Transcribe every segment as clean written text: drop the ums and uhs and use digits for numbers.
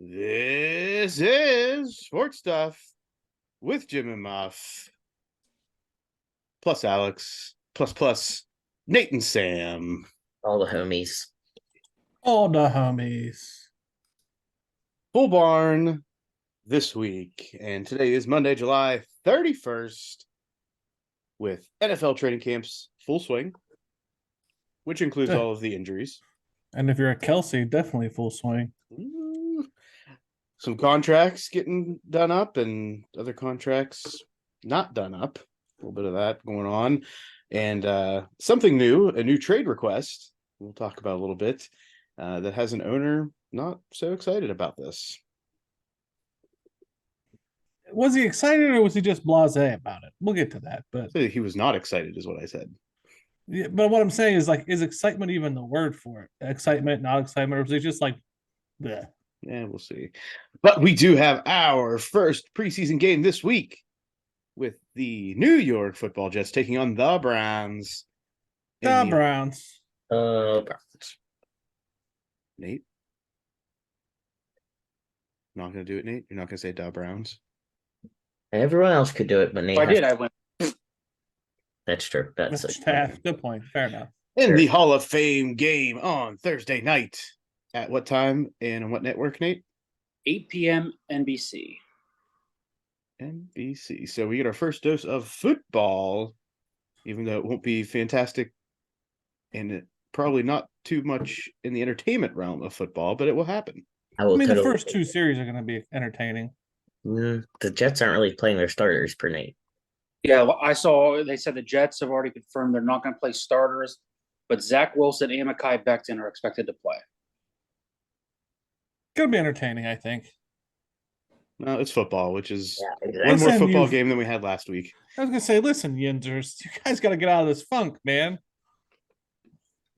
This is Sports Stuff with Jim and Muff, plus Alex, plus Nate and Sam. All the homies. All the homies. Full barn this week. And today is Monday, July 31st, with NFL training camps full swing, which includes all of the injuries. And if you're a Kelsey, definitely full swing. Some contracts getting done up and other contracts not done up. A little bit of that going on. And something new, a new trade request we'll talk about a little bit that has an owner not so excited about this. Was he excited or was he just blasé about it? We'll get to that. But He was not excited is what I said. yeah, but what I'm saying is, like, is excitement even the word for it? Excitement, not excitement, or was it just like, bleh? Yeah, we'll see. But we do have our first preseason game this week with the New York Football Jets taking on the Browns. The Browns. Browns. Nate? Not going to do it, Nate? You're not going to say the Browns? Everyone else could do it, but Nate. If I did, I went. That's true. That's Good point. Fair enough. In the Hall of Fame game on Thursday night. At what time and on what network, Nate? 8 p.m. NBC. NBC. So we get our first dose of football, even though it won't be fantastic and it probably not too much in the entertainment realm of football, but it will happen. I mean, the first two series are going to be entertaining. The Jets aren't really playing their starters per Nate. Yeah, I saw they said the Jets have already confirmed they're not going to play starters, but Zach Wilson and Mekhi Becton are expected to play. Gonna be entertaining, I think. No, it's football, which is exactly. one more football game than we had last week. I was gonna say, listen, Yinzers, you guys got to get out of this funk, man.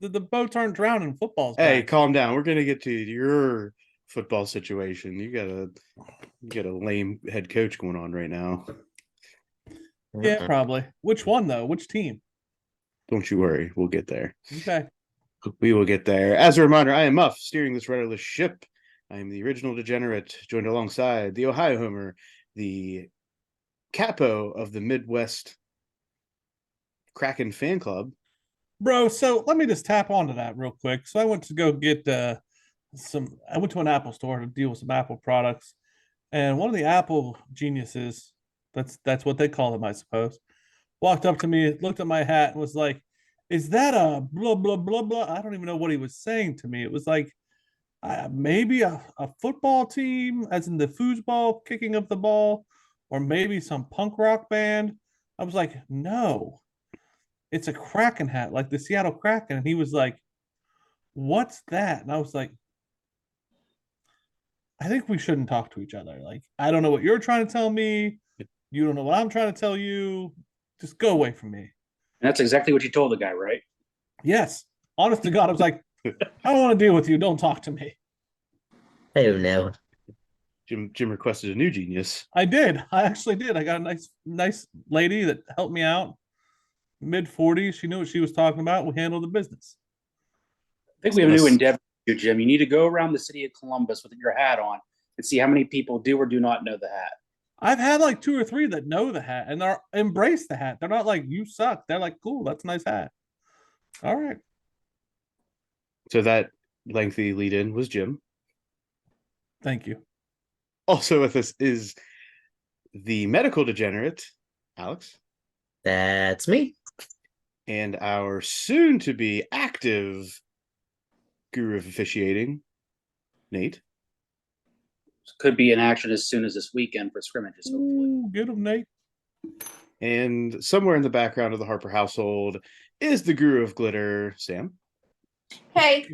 The boats aren't drowning. Football's Hey, back. calm down. We're gonna get to your football situation. You got a lame head coach going on right now. Yeah, probably. Which one though? Which team? Don't you worry, we'll get there. Okay. We will get there. As a reminder, I am Muff, steering this rudderless ship. I am the original degenerate, joined alongside the Ohio Homer, the capo of the Midwest Kraken fan club. Bro, so let me just tap onto that real quick. So I went to go get I went to an Apple store to deal with some Apple products. And one of the Apple geniuses, that's what they call them, I suppose, walked up to me, looked at my hat, and was like, "Is that a blah blah blah blah?" I don't even know what he was saying to me. It was like maybe a football team, as in the foosball kicking of the ball, or maybe some punk rock band. I was like, no, it's a Kraken hat, like the Seattle Kraken. And he was like, what's that? And I was like, I think we shouldn't talk to each other. Like, I don't know what you're trying to tell me. You don't know what I'm trying to tell you. Just go away from me. And that's exactly what you told the guy, right? Yes. Honest to God, I was like, I don't want to deal with you. Don't talk to me. Oh no. Jim requested a new genius. I did. I actually did. I got a nice lady that helped me out. Mid-40s. She knew what she was talking about. We handled the business. I think we have a new endeavor for you, Jim. You need to go around the city of Columbus with your hat on and see how many people do or do not know the hat. I've had like 2 or 3 that know the hat and they're embrace the hat. They're not like, you suck. They're like, cool, that's a nice hat. All right. So that lengthy lead in was Jim. Thank you. Also with us is the medical degenerate, Alex. That's me. And our soon-to-be active guru of officiating, Nate. Could be in action as soon as this weekend for scrimmages, hopefully. Ooh, get him, Nate. And somewhere in the background of the Harper household is the guru of glitter, Sam. Hey.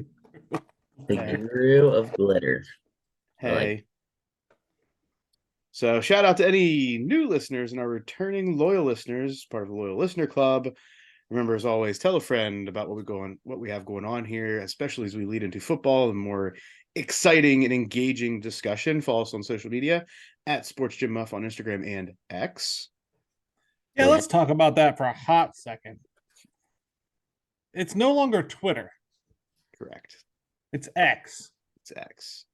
The guru of glitter. Hey. So shout out to any new listeners and our returning loyal listeners, part of the Loyal Listener Club. Remember, as always, tell a friend about what we have going on here, especially as we lead into football and more exciting and engaging discussion. Follow us on social media at Sports Gym Muff on Instagram and X. Yeah, let's talk about that for a hot second. It's no longer Twitter. Correct. It's X. It's X.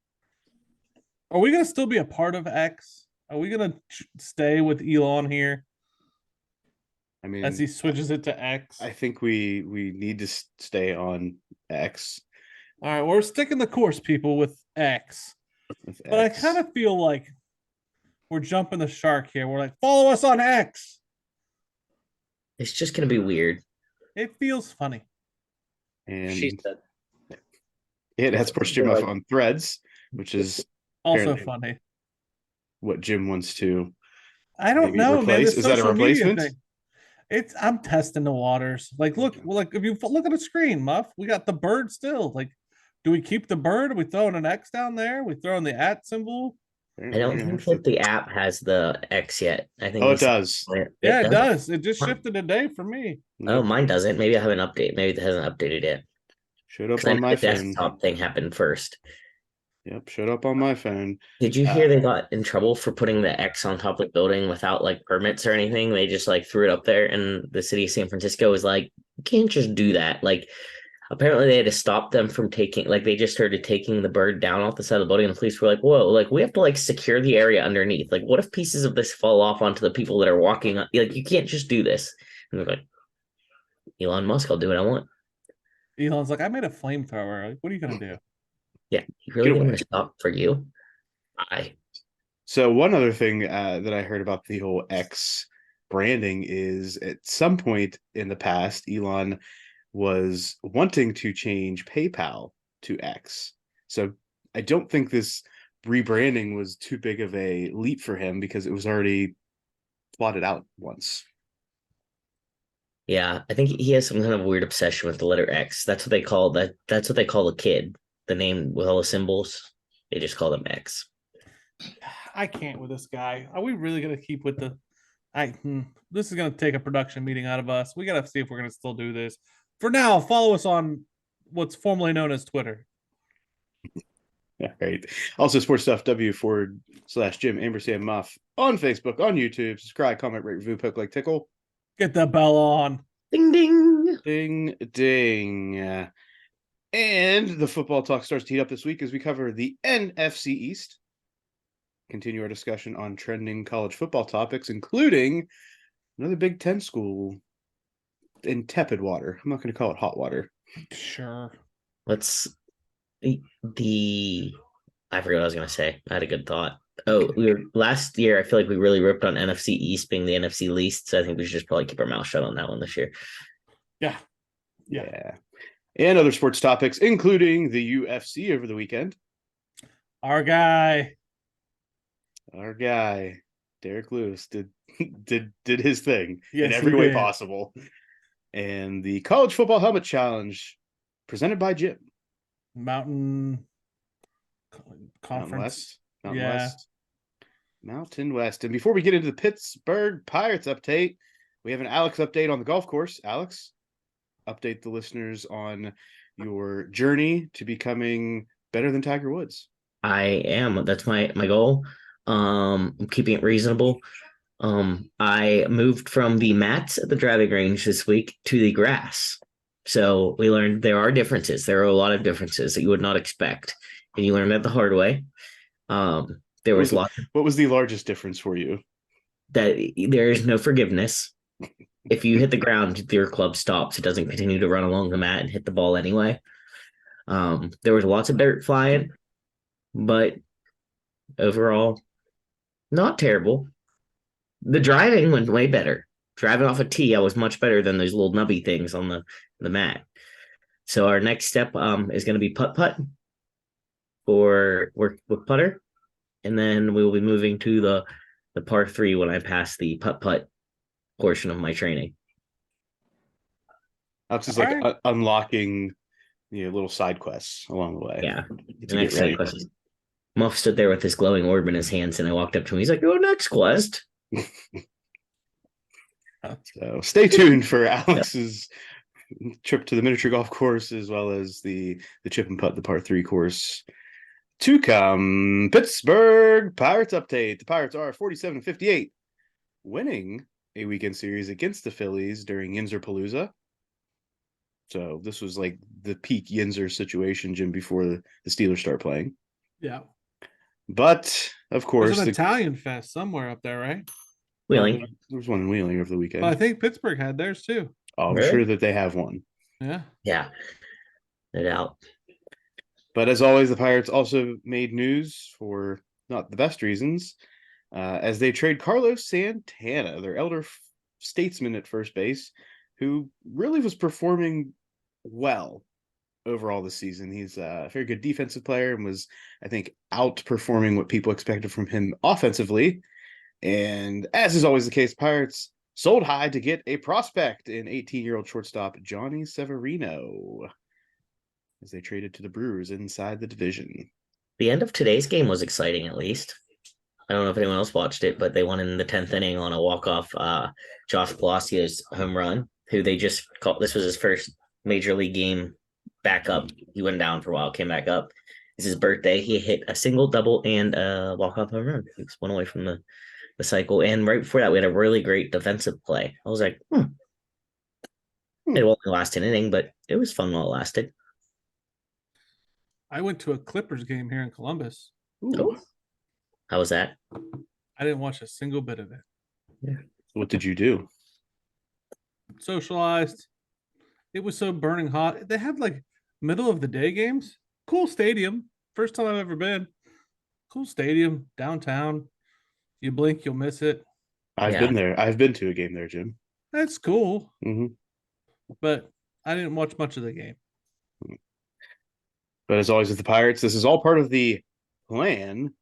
Are we gonna still be a part of X? Are we gonna stay with Elon here I as he mean, switches it to X? I think we need to stay on X All right, we're sticking the course, people, with X. with But I X. kind of feel like we're jumping the shark here. We're like, follow us on X. It's just gonna be weird. It feels funny. She And said. it has Sports Jim Muff on Threads, which is Also apparently funny. what Jim wants to I don't maybe know, man. replace. This Is that a social media replacement? thing. I'm testing the waters. Like, look, Okay. like if you look at the screen, Muff, we got the bird still. Like, do we keep the bird? Are we throwing an X down there? We throwing the at symbol? I Apparently don't we're gonna think have that to- the app has the X yet. I think Oh, we it said does. Yeah, it does. does. It just shifted a day for me. Oh, Yep. mine doesn't. Maybe I have an update. Maybe it hasn't updated yet. Showed up Because I on know my the phone. desktop thing happened first. Yep, showed up on my phone. Did you hear they got in trouble for putting the X on top of the building without like permits or anything? They just like threw it up there, and the city of San Francisco was like, you can't just do that. Like, apparently they had to stop them from taking, like, they just started taking the bird down off the side of the building, and the police were like, whoa, like, we have to like secure the area underneath. Like, what if pieces of this fall off onto the people that are walking? Like, you can't just do this. And they're like, Elon Musk, I'll do what I want. Elon's like, I made a flamethrower. Like, what are you gonna do? Yeah, you really Get think I'm away. gonna stop for you? I So one other thing that I heard about the whole X branding is at some point in the past, Elon was wanting to change PayPal to X. So I don't think this rebranding was too big of a leap for him because it was already plotted out once. Yeah, I think he has some kind of weird obsession with the letter X. That's what they call that. That's what they call a kid. The name with all the symbols, they just call them X. I can't with this guy. Are we really gonna keep with the? This is gonna take a production meeting out of us. We gotta see if we're gonna still do this. For now, follow us on what's formerly known as Twitter. Yeah, right. Also, Sports Stuff W/Jim Ampersand Muff on Facebook, on YouTube. Subscribe, comment, rate, review, poke, like, tickle. Get the bell on. Ding ding. Ding, ding. And the football talk starts to heat up this week as we cover the NFC East. Continue our discussion on trending college football topics, including another Big Ten school in tepid water. I'm not going to call it hot water. Sure. Let's the I forgot what I was gonna say. I had a good thought. Oh, we were last year. I feel like we really ripped on NFC East being the NFC least. So I think we should just probably keep our mouth shut on that one this year. Yeah. And other sports topics, including the UFC over the weekend. Our guy. Our guy, Derek Lewis, did his thing Yes, in he every way did. possible. And the College Football Helmet Challenge presented by Jim. Mountain Mountain Conference. West. Mountain Yeah. West. Mountain West. And before we get into the Pittsburgh Pirates update, we have an Alex update on the golf course. Alex, update the listeners on your journey to becoming better than Tiger Woods. I am. That's my goal. I'm keeping it reasonable. I moved from the mats at the driving range this week to the grass. So we learned there are differences. There are a lot of differences that you would not expect, and you learn that the hard way. There was lots What was the largest difference for you? that there is no forgiveness. If you hit the ground, your club stops. It doesn't continue to run along the mat and hit the ball anyway. There was lots of dirt flying, but overall, not terrible. The driving went way better. Driving off a tee, I was much better than those little nubby things on the mat. So our next step is going to be putt putt for work with putter, and then we will be moving to the par 3 when I pass the putt putt portion of my training. Alex is All like right. unlocking little side quests along the way. Yeah. To The next get ready. side quest is Muff stood there with his glowing orb in his hands, and I walked up to him. He's like, "Oh, next quest." So stay tuned for Alex's trip to the miniature golf course as well as the chip and putt, the par 3 course to come. Pittsburgh Pirates update. The Pirates are 47-58, winning a weekend series against the Phillies during Yinzer-Palooza. So this was like the peak Yinzer situation, Jim, before the Steelers start playing. Yeah. But of There's course, an Italian fest somewhere up there, right? Wheeling. there was one in Wheeling over the weekend. But I think Pittsburgh had theirs too. I'm Really? sure that they have one. Yeah. Yeah. No doubt. But as always, the Pirates also made news for not the best reasons, as they trade Carlos Santana, their elder statesman at first base, who really was performing well overall this season. He's a very good defensive player and was, I think, outperforming what people expected from him offensively. And as is always the case, Pirates sold high to get a prospect in 18-year-old shortstop Johnny Severino as they traded to the Brewers inside the division. The end of today's game was exciting, at least. I don't know if anyone else watched it, but they won in the 10th inning on a walk-off Josh Palacios home run, who they just called. This was his first major league game back up. He went down for a while, came back up. It's his birthday. He hit a single, double, and a walk-off home run. He was one away from the cycle. And right before that, we had a really great defensive play. I was like, It only lasted an inning, but it was fun while it lasted. I went to a Clippers game here in Columbus. Ooh. How was that? I didn't watch a single bit of it. Yeah. What did you do? Socialized. It was so burning hot. They had like middle of the day games. Cool stadium. First time I've ever been. Cool stadium downtown. You blink, you'll miss it. I've been there. I've been to a game there, Jim. That's cool. Mm-hmm. But I didn't watch much of the game. But as always with the Pirates, this is all part of the plan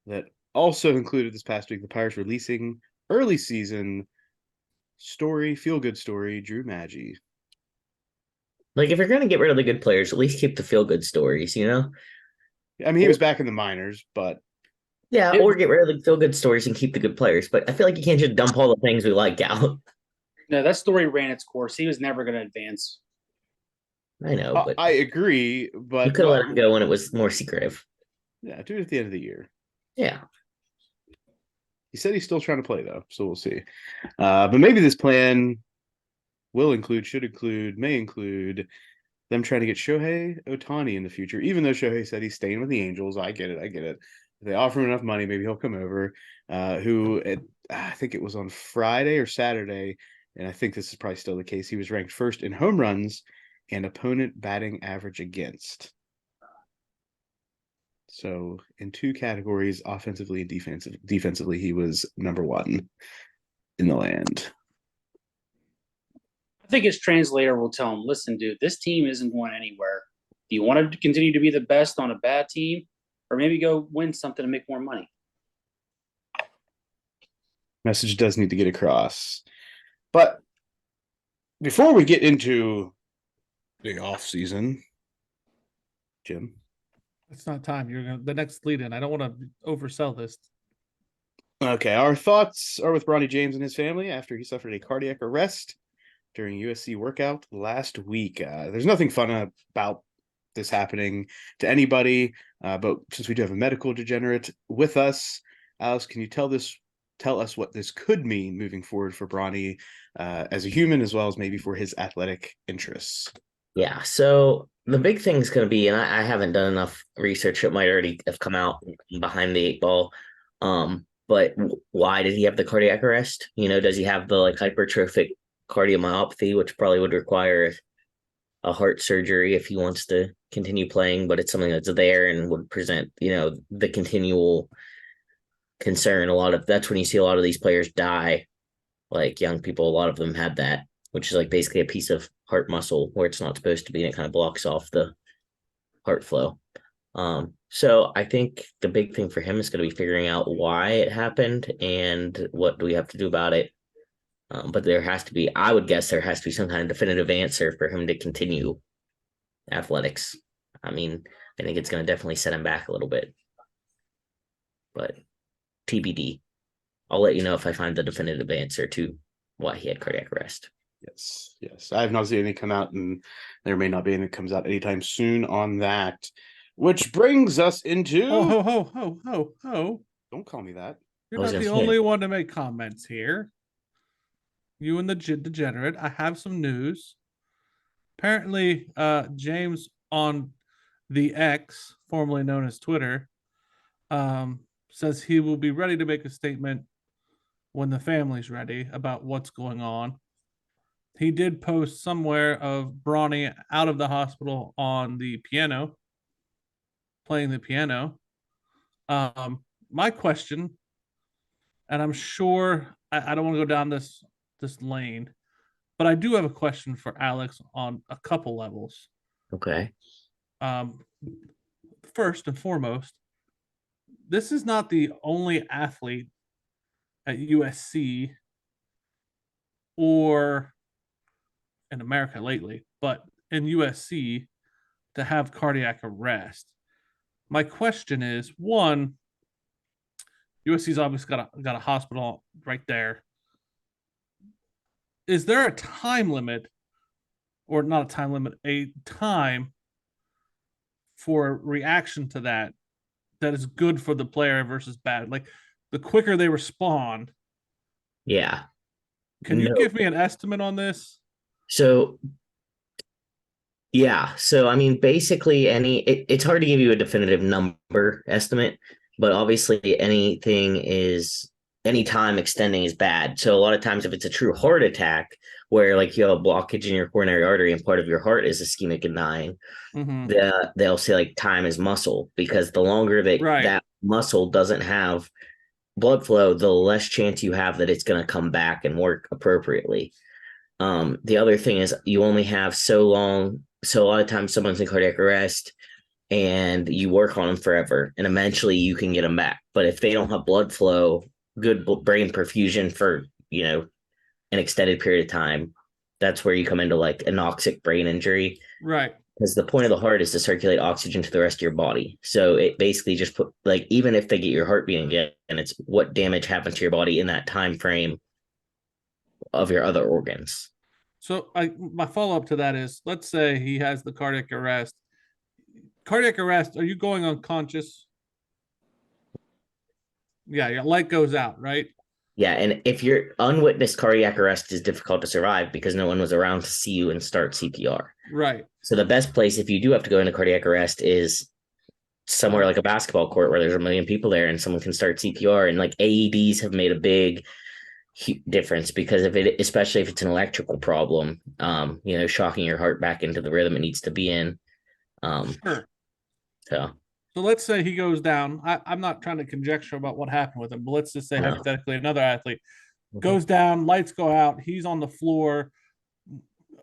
that also included this past week the Pirates releasing early season feel-good story, Drew Maggi. Like, if you're going to get rid of the good players, at least keep the feel-good stories, you know? I mean, he was back in the minors, but... Yeah, or get rid of the feel-good stories and keep the good players. But I feel like you can't just dump all the things we like out. No, that story ran its course. He was never going to advance. I know, but I agree, but... you could have let him go when it was more secretive. Yeah, do it at the end of the year. Yeah. He said he's still trying to play, though, so we'll see. But maybe this plan will include, should include, may include them trying to get Shohei Ohtani in the future, even though Shohei said he's staying with the Angels. I get it. If they offer him enough money, maybe he'll come over. I think it was on Friday or Saturday, and I think this is probably still the case. He was ranked first in home runs and opponent batting average against. So in two categories, offensively and defensively, he was number one in the land. I think his translator will tell him, listen, dude, this team isn't going anywhere. Do you want to continue to be the best on a bad team, or maybe go win something to make more money? Message does need to get across. But before we get into the off season, Jim. It's not time. You're gonna the next lead in. I don't want to oversell this. Okay, our thoughts are with Bronny James and his family after he suffered a cardiac arrest during USC workout last week. There's nothing fun about this happening to anybody, but since we do have a medical degenerate with us, Alice, can you tell us what this could mean moving forward for Bronny as a human, as well as maybe for his athletic interests? Yeah, so the big thing is going to be, and I haven't done enough research, it might already have come out behind the 8 ball, but why did he have the cardiac arrest? You know, does he have the like hypertrophic cardiomyopathy, which probably would require a heart surgery if he wants to continue playing, but it's something that's there and would present, you know, the continual concern. That's when you see a lot of these players die, like young people, a lot of them had that, which is like basically a piece of heart muscle where it's not supposed to be, and it kind of blocks off the heart flow. So I think the big thing for him is going to be figuring out why it happened and what do we have to do about it. But I would guess there has to be some kind of definitive answer for him to continue athletics. I mean, I think it's going to definitely set him back a little bit, but TBD. I'll let you know if I find the definitive answer to why he had cardiac arrest. Yes. I have not seen any come out, and there may not be any that comes out anytime soon on that. Which brings us into... Ho. Don't call me that. You're not the only one to make comments here. You and the degenerate. I have some news. Apparently, James on the X, formerly known as Twitter, Says he will be ready to make a statement when the family's ready about what's going on. He did post somewhere of Bronny out of the hospital on the piano, playing the piano. My question, and I'm sure I don't want to go down this lane, but I do have a question for Alex on a couple levels. Okay. First and foremost, this is not the only athlete at USC or in America lately, but in USC to have cardiac arrest. My question is, one, USC's obviously got a hospital right there. Is there a time limit, or not a time limit, a time for reaction to that is good for the player versus bad? Like the quicker they respond. Yeah. Can you give me an estimate on this? So, yeah. So, I mean, basically, it's hard to give you a definitive number estimate, but obviously, any time extending is bad. So, a lot of times, if it's a true heart attack, where like you have a blockage in your coronary artery and part of your heart is ischemic and dying, they'll say like time is muscle, because the longer that that muscle doesn't have blood flow, the less chance you have that it's going to come back and work appropriately. The other thing is you only have so long. So a lot of times someone's in cardiac arrest and you work on them forever and eventually you can get them back. But if they don't have blood flow, good brain perfusion for, an extended period of time, that's where you come into like anoxic brain injury. Right. Because the point of the heart is to circulate oxygen to the rest of your body. So it basically just put like, even if they get your heart beating again, and it's what damage happened to your body in that time frame of your other organs. So my follow-up to that is, let's say he has the cardiac arrest. Cardiac arrest, are you going unconscious? Yeah, your light goes out, right? Yeah, and if you're unwitnessed cardiac arrest is difficult to survive because no one was around to see you and start CPR. Right. So the best place if you do have to go into cardiac arrest is somewhere like a basketball court where there's a million people there and someone can start CPR. And like AEDs have made a big difference because especially if it's an electrical problem, shocking your heart back into the rhythm it needs to be in. Sure. So let's say he goes down. I'm not trying to conjecture about what happened with him, but let's just say hypothetically another athlete goes down, lights go out, he's on the floor,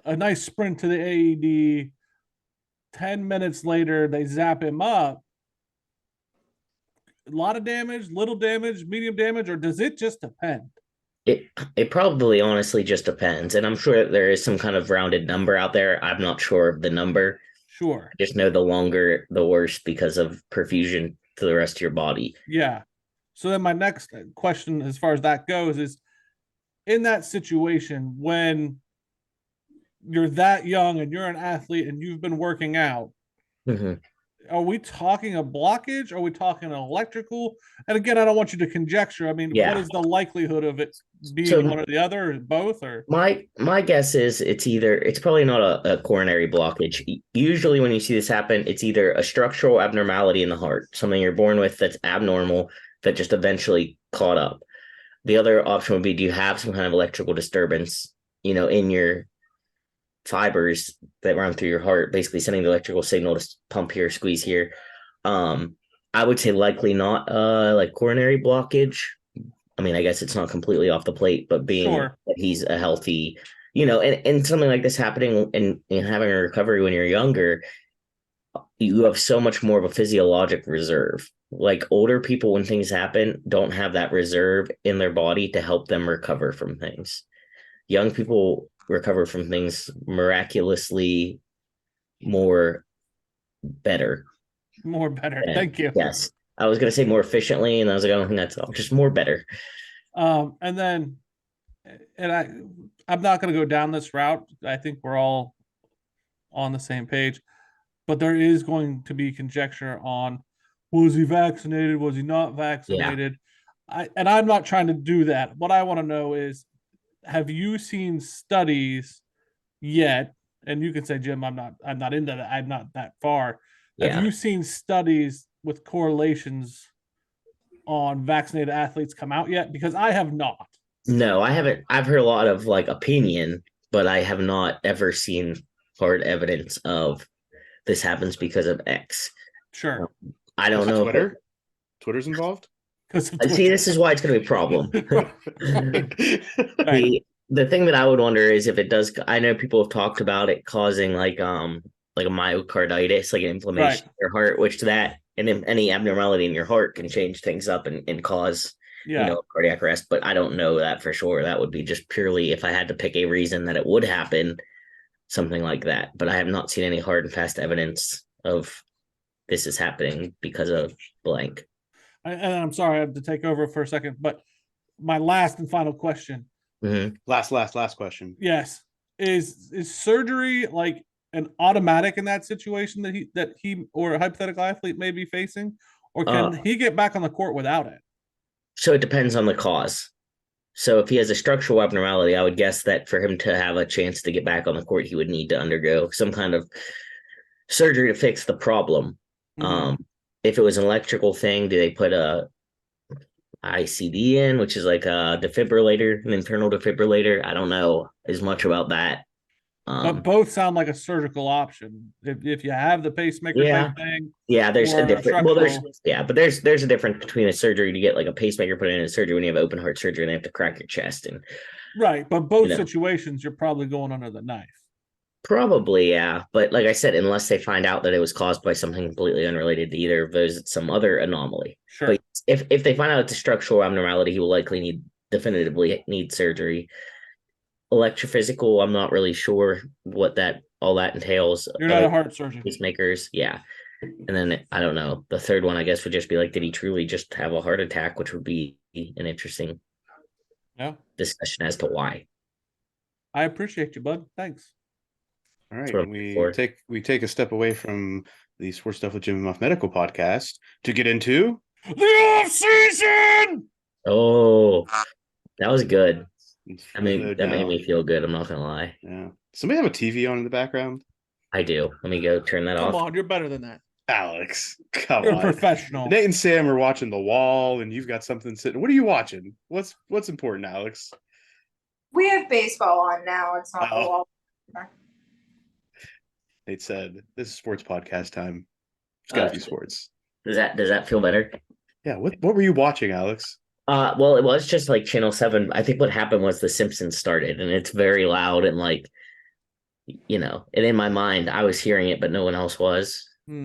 a nice sprint to the AED. 10 minutes later, they zap him up. A lot of damage, little damage, medium damage, or does it just depend? It probably honestly just depends. And I'm sure that there is some kind of rounded number out there. I'm not sure of the number. Sure. I just know the longer, the worse because of perfusion to the rest of your body. Yeah. So then my next question, as far as that goes, is in that situation when you're that young and you're an athlete and you've been working out, are we talking a blockage? Are we talking an electrical? And again, I don't want you to conjecture. I mean, what is the likelihood of it being one or the other, or both? Or my guess is it's probably not a coronary blockage. Usually when you see this happen, it's either a structural abnormality in the heart, something you're born with that's abnormal that just eventually caught up. The other option would be, do you have some kind of electrical disturbance, in your fibers that run through your heart, basically sending the electrical signal to pump here, squeeze here. I would say likely not like coronary blockage. I mean, I guess it's not completely off the plate, but being that he's a healthy, and something like this happening and having a recovery when you're younger, you have so much more of a physiologic reserve. Like older people, when things happen, don't have that reserve in their body to help them recover from things. Young people recover from things miraculously better. Thank you. Yes. I was going to say more efficiently, and I was like, I don't think that's all. Just more better. And I'm not going to go down this route. I think we're all on the same page, but there is going to be conjecture on, was he vaccinated? Was he not vaccinated? Yeah. I'm not trying to do that. What I want to know is, have you seen studies yet? And you can say, Jim, I'm not into that. I'm not that far. Yeah. Have you seen studies with correlations on vaccinated athletes come out yet? Because I have not. No, I haven't. I've heard a lot of like opinion, but I have not ever seen hard evidence of this happens because of X. Sure. I don't Was it know. Twitter? Twitter's involved? Because See, this is why it's going to be a problem. The thing that I would wonder is if it does. I know people have talked about it causing like a myocarditis, like an inflammation in your heart, which that and then any abnormality in your heart can change things up and cause cardiac arrest. But I don't know that for sure. That would be just purely if I had to pick a reason that it would happen, something like that. But I have not seen any hard and fast evidence of this is happening because of blank. And I'm sorry I have to take over for a second, but my last and final question. Mm-hmm. Last question. Yes. Is surgery like an automatic in that situation that he or a hypothetical athlete may be facing? Or can he get back on the court without it? So it depends on the cause. So if he has a structural abnormality, I would guess that for him to have a chance to get back on the court, he would need to undergo some kind of surgery to fix the problem. Mm-hmm. If it was an electrical thing, do they put a ICD in, which is like a defibrillator, an internal defibrillator? I don't know as much about that. But both sound like a surgical option. If you have the pacemaker type thing. Yeah, there's a different. Well, there's a difference between a surgery to get like a pacemaker put in and a surgery when you have open heart surgery and they have to crack your chest and. Right, but both situations you're probably going under the knife. Probably, yeah. But like I said, unless they find out that it was caused by something completely unrelated to either of those, it's some other anomaly. Sure. But if they find out it's a structural abnormality, he will likely definitively need surgery. Electrophysical, I'm not really sure what all that entails. You're not a heart surgeon. Pacemakers, yeah. And then I don't know. The third one, I guess, would just be like, did he truly just have a heart attack, which would be an interesting discussion as to why. I appreciate you, bud. Thanks. All right, we take a step away from the Sports Stuff with Jim and Muff Medical podcast to get into the off season. Oh, that was good. That made me feel good. I'm not gonna lie. Yeah. Somebody have a TV on in the background? I do. Let me go turn that off. Come on, you're better than that. Alex, come on. You're a professional. Nate and Sam are watching The Wall, and you've got something sitting. What are you watching? What's important, Alex? We have baseball on now. It's not The Wall. Nate said, "This is sports podcast time. It's got to be sports." Does that feel better? Yeah. What were you watching, Alex? Well, it was just like Channel 7. I think what happened was The Simpsons started, and it's very loud and like, and in my mind, I was hearing it, but no one else was. Because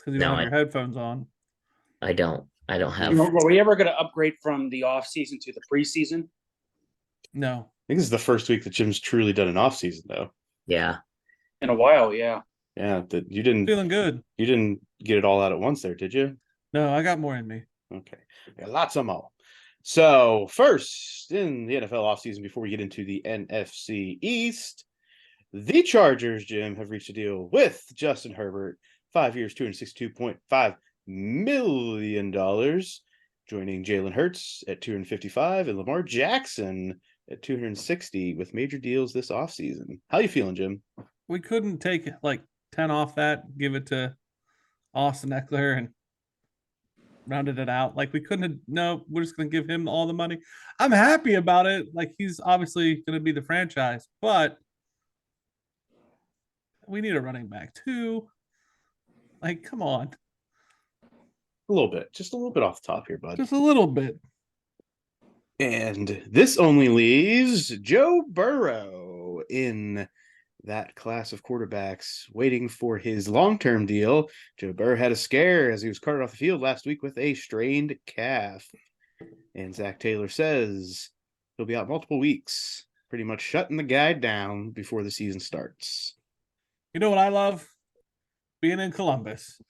you don't have your headphones on. I don't have. Were we ever going to upgrade from the off season to the preseason? No. I think this is the first week that Jim's truly done an off season, though. Yeah. In a while, yeah. Yeah, that you didn't feeling good. You didn't get it all out at once there, did you? No, I got more in me. Okay. Yeah, lots of more. So first in the NFL offseason, before we get into the NFC East, the Chargers, Jim, have reached a deal with Justin Herbert, 5 years, $262.5 million, joining Jalen Hurts at $255 and Lamar Jackson at $260 with major deals this offseason. How you feeling, Jim? We couldn't take like 10 off that, give it to Austin Eckler and rounded it out. Like we couldn't have, no, we're just going to give him all the money. I'm happy about it. Like he's obviously going to be the franchise, but we need a running back too. Like, come on. A little bit, just a little bit off the top here, bud. Just a little bit. And this only leaves Joe Burrow in that class of quarterbacks waiting for his long-term deal. Joe Burrow had a scare as he was carted off the field last week with a strained calf. And Zach Taylor says he'll be out multiple weeks, pretty much shutting the guy down before the season starts. You know what I love? Being in Columbus.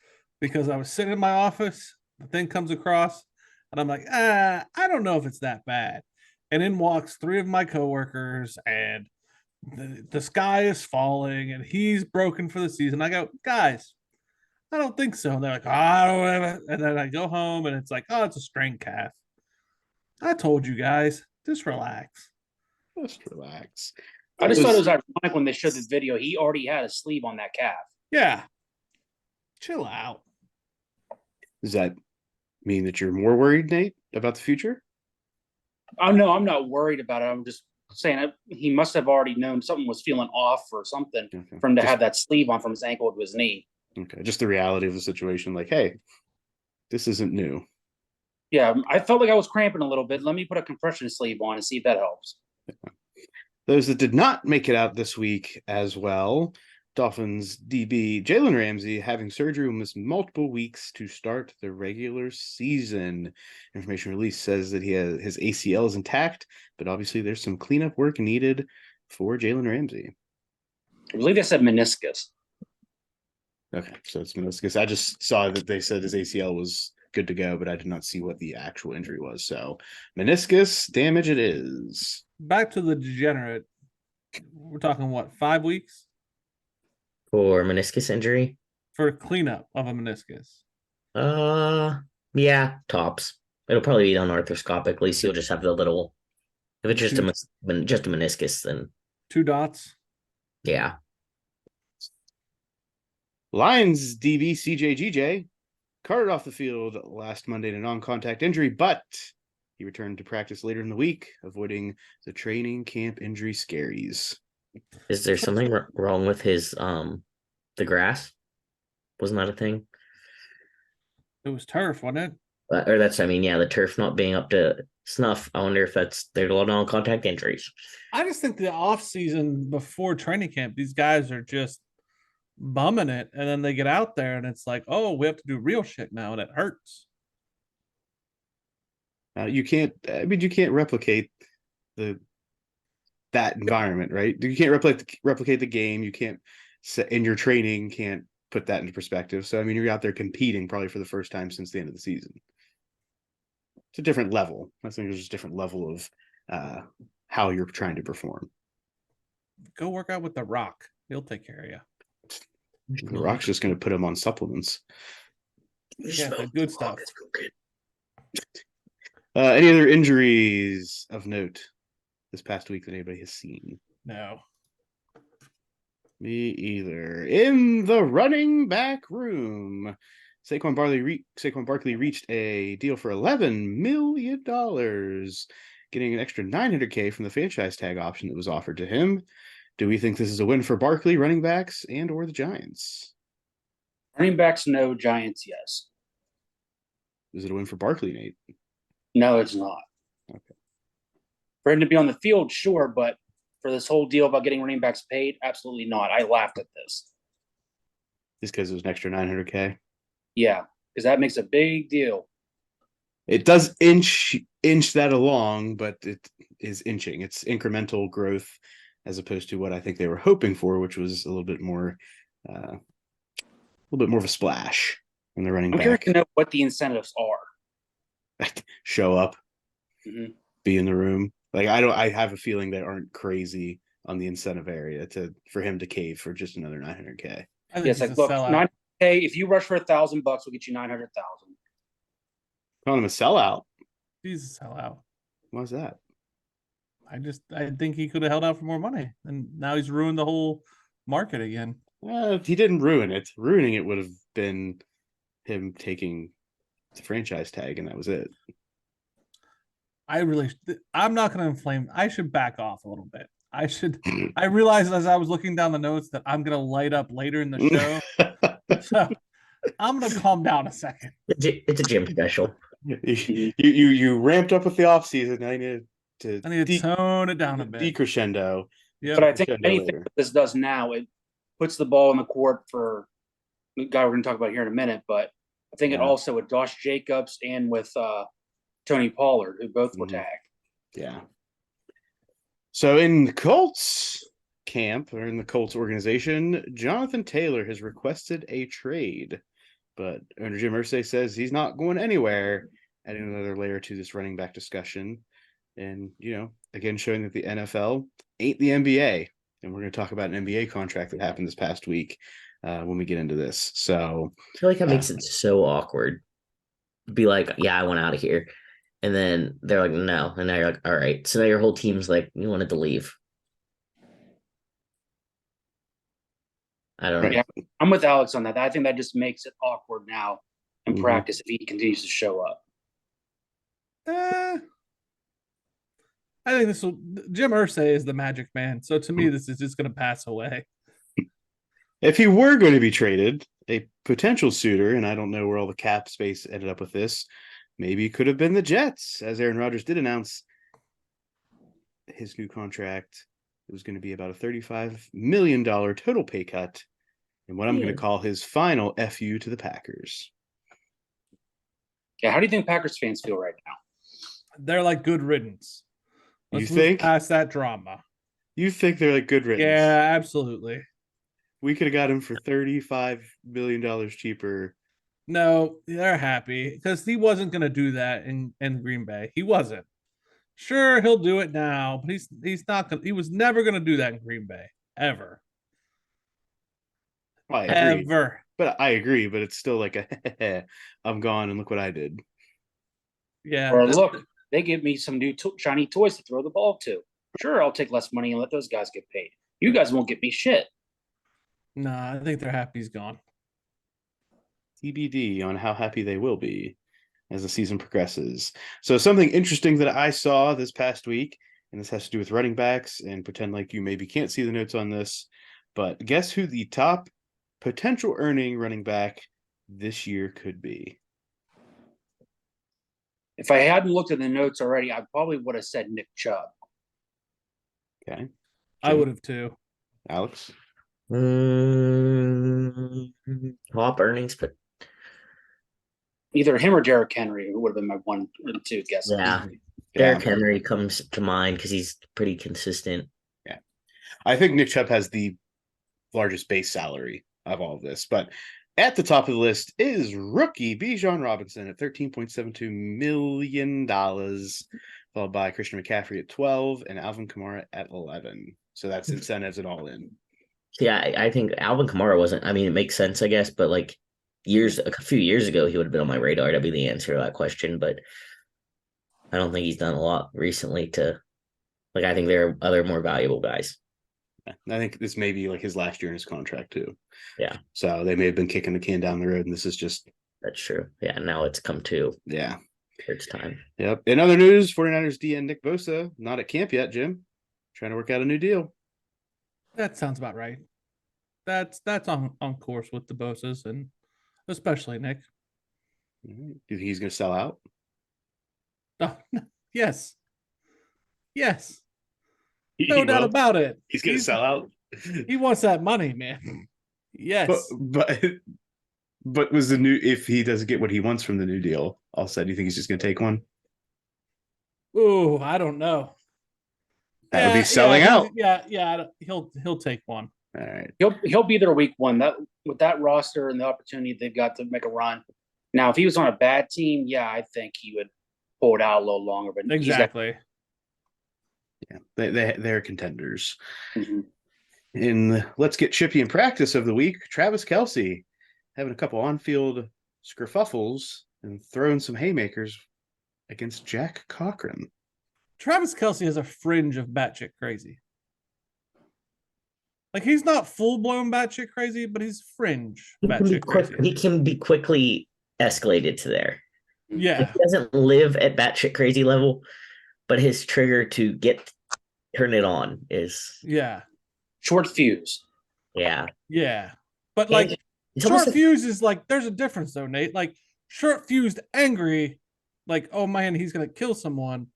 Because I was sitting in my office, the thing comes across, and I'm like, I don't know if it's that bad. And in walks 3 of my coworkers, and the sky is falling and he's broken for the season. I go, guys, I don't think so. And they're like, I don't have it. And then I go home and it's like, oh, it's a strained calf. I told you guys, just relax. Just relax. I just thought it was ironic when they showed the video. He already had a sleeve on that calf. Yeah. Chill out. Is that mean that you're more worried, Nate, about the future? Oh no, I'm not worried about it. I'm just saying he must have already known something was feeling off or something Okay. for him to Just- have that sleeve on from his ankle to his knee. Okay, just the reality of the situation. Like, hey, this isn't new. Yeah, I felt like I was cramping a little bit. Let me put a compression sleeve on and see if that helps. Those that did not make it out this week as well, Dolphins DB Jalen Ramsey having surgery will miss multiple weeks to start the regular season. Information release says that his ACL is intact, but obviously there's some cleanup work needed for Jalen Ramsey. I believe they said meniscus. Okay, so it's meniscus. I just saw that they said his ACL was good to go, but I did not see what the actual injury was. So meniscus damage it is. Back to the degenerate. We're talking what, 5 weeks For meniscus injury. for cleanup of a meniscus? Yeah, tops. It'll probably be done arthroscopically, so you'll just have the little. If it's just just a meniscus, then 2 dots. yeah. Lions DB CJ GJ carted off the field last Monday in a non-contact injury, but he returned to practice later in the week, avoiding the training camp injury scaries. Is there something wrong with his the grass? Wasn't that a thing? It was turf, wasn't it? Or that's, I mean, yeah, the turf not being up to snuff. I wonder if there's a lot of non-contact injuries. I just think the off season before training camp, these guys are just bumming it, and then they get out there and it's like, oh, we have to do real shit now, and it hurts. You can't replicate that environment, right? You can't replicate the game. You can't in your training can't put that into perspective. So I mean, you're out there competing probably for the first time since the end of the season. It's a different level. I think there's just a different level of how you're trying to perform. Go work out with the Rock. He'll take care of you. The Rock's just going to put him on supplements. Yeah, the good stuff. Any other injuries of note this past week that anybody has seen? No. Me either. In the running back room, Saquon Barkley reached a deal for $11 million, getting an extra $900K from the franchise tag option that was offered to him. Do we think this is a win for Barkley, running backs, and or the Giants? Running backs, no. Giants, yes. Is it a win for Barkley, Nate? No, it's not. Okay. For him to be on the field, sure, but for this whole deal about getting running backs paid, absolutely not. I laughed at this. Just because it was an extra $900K? Yeah, because that makes a big deal. It does inch that along, but it is inching. It's incremental growth as opposed to what I think they were hoping for, which was a little bit more of a splash when they're running I'm back. curious to know what the incentives are. Show up, be in the room. Like I have a feeling they aren't crazy on the incentive area for him to cave for just another $900K. I think Yes, he's like a look, sellout. $900K. If you rush for $1,000, we'll get you 900,000. Calling him a sellout. He's a sellout. Why's that? I think he could have held out for more money, and now he's ruined the whole market again. He didn't ruin it. Ruining it would have been him taking the franchise tag, and that was it. I'm not going to inflame. I should back off a little bit. I realized as I was looking down the notes that I'm going to light up later in the show. So I'm going to calm down a second. It's a gym special. You ramped up with the off season. I need to tone it down a bit. Decrescendo. Yep. But I think anything that this does now, it puts the ball in the court for the guy we're going to talk about here in a minute. But I think it also with Josh Jacobs and with Tony Pollard, who both were tagged. Yeah. So in the Colts camp, or in the Colts organization, Jonathan Taylor has requested a trade, but owner Jim Irsay says he's not going anywhere, adding another layer to this running back discussion. And, again, showing that the NFL ain't the NBA. And we're going to talk about an NBA contract that happened this past week when we get into this. So I feel like that makes it so awkward. Be like, yeah, I want out of here. And then they're like, no. And now you're like, all right. So now your whole team's like, you wanted to leave. I don't know. Yeah, I'm with Alex on that. I think that just makes it awkward now in Mhm. practice if he continues to show up. I think Jim Irsay is the magic man. So to me, this is just going to pass away. If he were going to be traded, a potential suitor, and I don't know where all the cap space ended up with this, maybe it could have been the Jets, as Aaron Rodgers did announce his new contract. It was going to be about a $35 million total pay cut, and what I'm going to call his final FU to the Packers. Yeah, how do you think Packers fans feel right now? They're like good riddance. Let's You move think? past that drama. You think they're like good riddance? Yeah, absolutely. We could have got him for $35 million cheaper. No, they're happy because he wasn't going to do that in Green Bay. He wasn't. Sure, he'll do it now, but he's not going. He was never going to do that in Green Bay ever. I agree. Ever. But I agree, but it's still like I'm gone and look what I did. Yeah. Or look, they give me some new shiny toys to throw the ball to. Sure, I'll take less money and let those guys get paid. You guys won't get me shit. Nah, I think they're happy he's gone. TBD on how happy they will be as the season progresses. So something interesting that I saw this past week, and this has to do with running backs, and pretend like you maybe can't see the notes on this, but guess who the top potential earning running back this year could be? If I hadn't looked at the notes already, I probably would have said Nick Chubb. Okay. I would have too. Alex? Top earnings, but Either him or Derrick Henry, who would have been my 1 or 2 guesses. yeah, Yeah. Derrick Henry comes to mind because he's pretty consistent. Yeah. I think Nick Chubb has the largest base salary of all of this, but at the top of the list is rookie Bijan Robinson at $13.72 million, followed by Christian McCaffrey at 12 and Alvin Kamara at 11. So that's incentives and all in. Yeah, I think Alvin Kamara wasn't. I mean, it makes sense, I guess, but like a few years ago, he would have been on my radar. That'd be the answer to that question, but I don't think he's done a lot recently to. Like, I think there are other more valuable guys. I think this may be like his last year in his contract too. Yeah. So they may have been kicking the can down the road, and this is just. That's true. Yeah, now it's come to. Yeah. It's time. Yep. In other news, 49ers DN Nick Bosa, not at camp yet, Jim. Trying to work out a new deal. That sounds about right. That's on course with the Bosas and especially Nick. Do you think he's going to sell out? Oh, yes. Yes. He No doubt will. about it. He's going to sell out. He wants that money, man. Yes. But was the new, if he doesn't get what he wants from the new deal, all said, do you think he's just going to take one? Ooh, I don't know. That would be selling out. Yeah. He'll take one. All right. He'll be there week 1. That with that roster and the opportunity they've got to make a run. Now, if he was on a bad team, yeah, I think he would hold out a little longer. But Exactly. Yeah, they're contenders. Mm-hmm. In the Let's Get Chippy in Practice of the week, Travis Kelce having a couple on-field skerfuffles and throwing some haymakers against Jack Cochran. Travis Kelce has a fringe of batshit crazy. Like, he's not full-blown batshit crazy, but he's fringe batshit crazy. He can be quickly escalated to there. Yeah. He doesn't live at batshit crazy level, but his trigger to turn it on is short fuse. Yeah. But like it's fuse is like, there's a difference though, Nate. Like, short fused angry, like, oh man, he's gonna kill someone.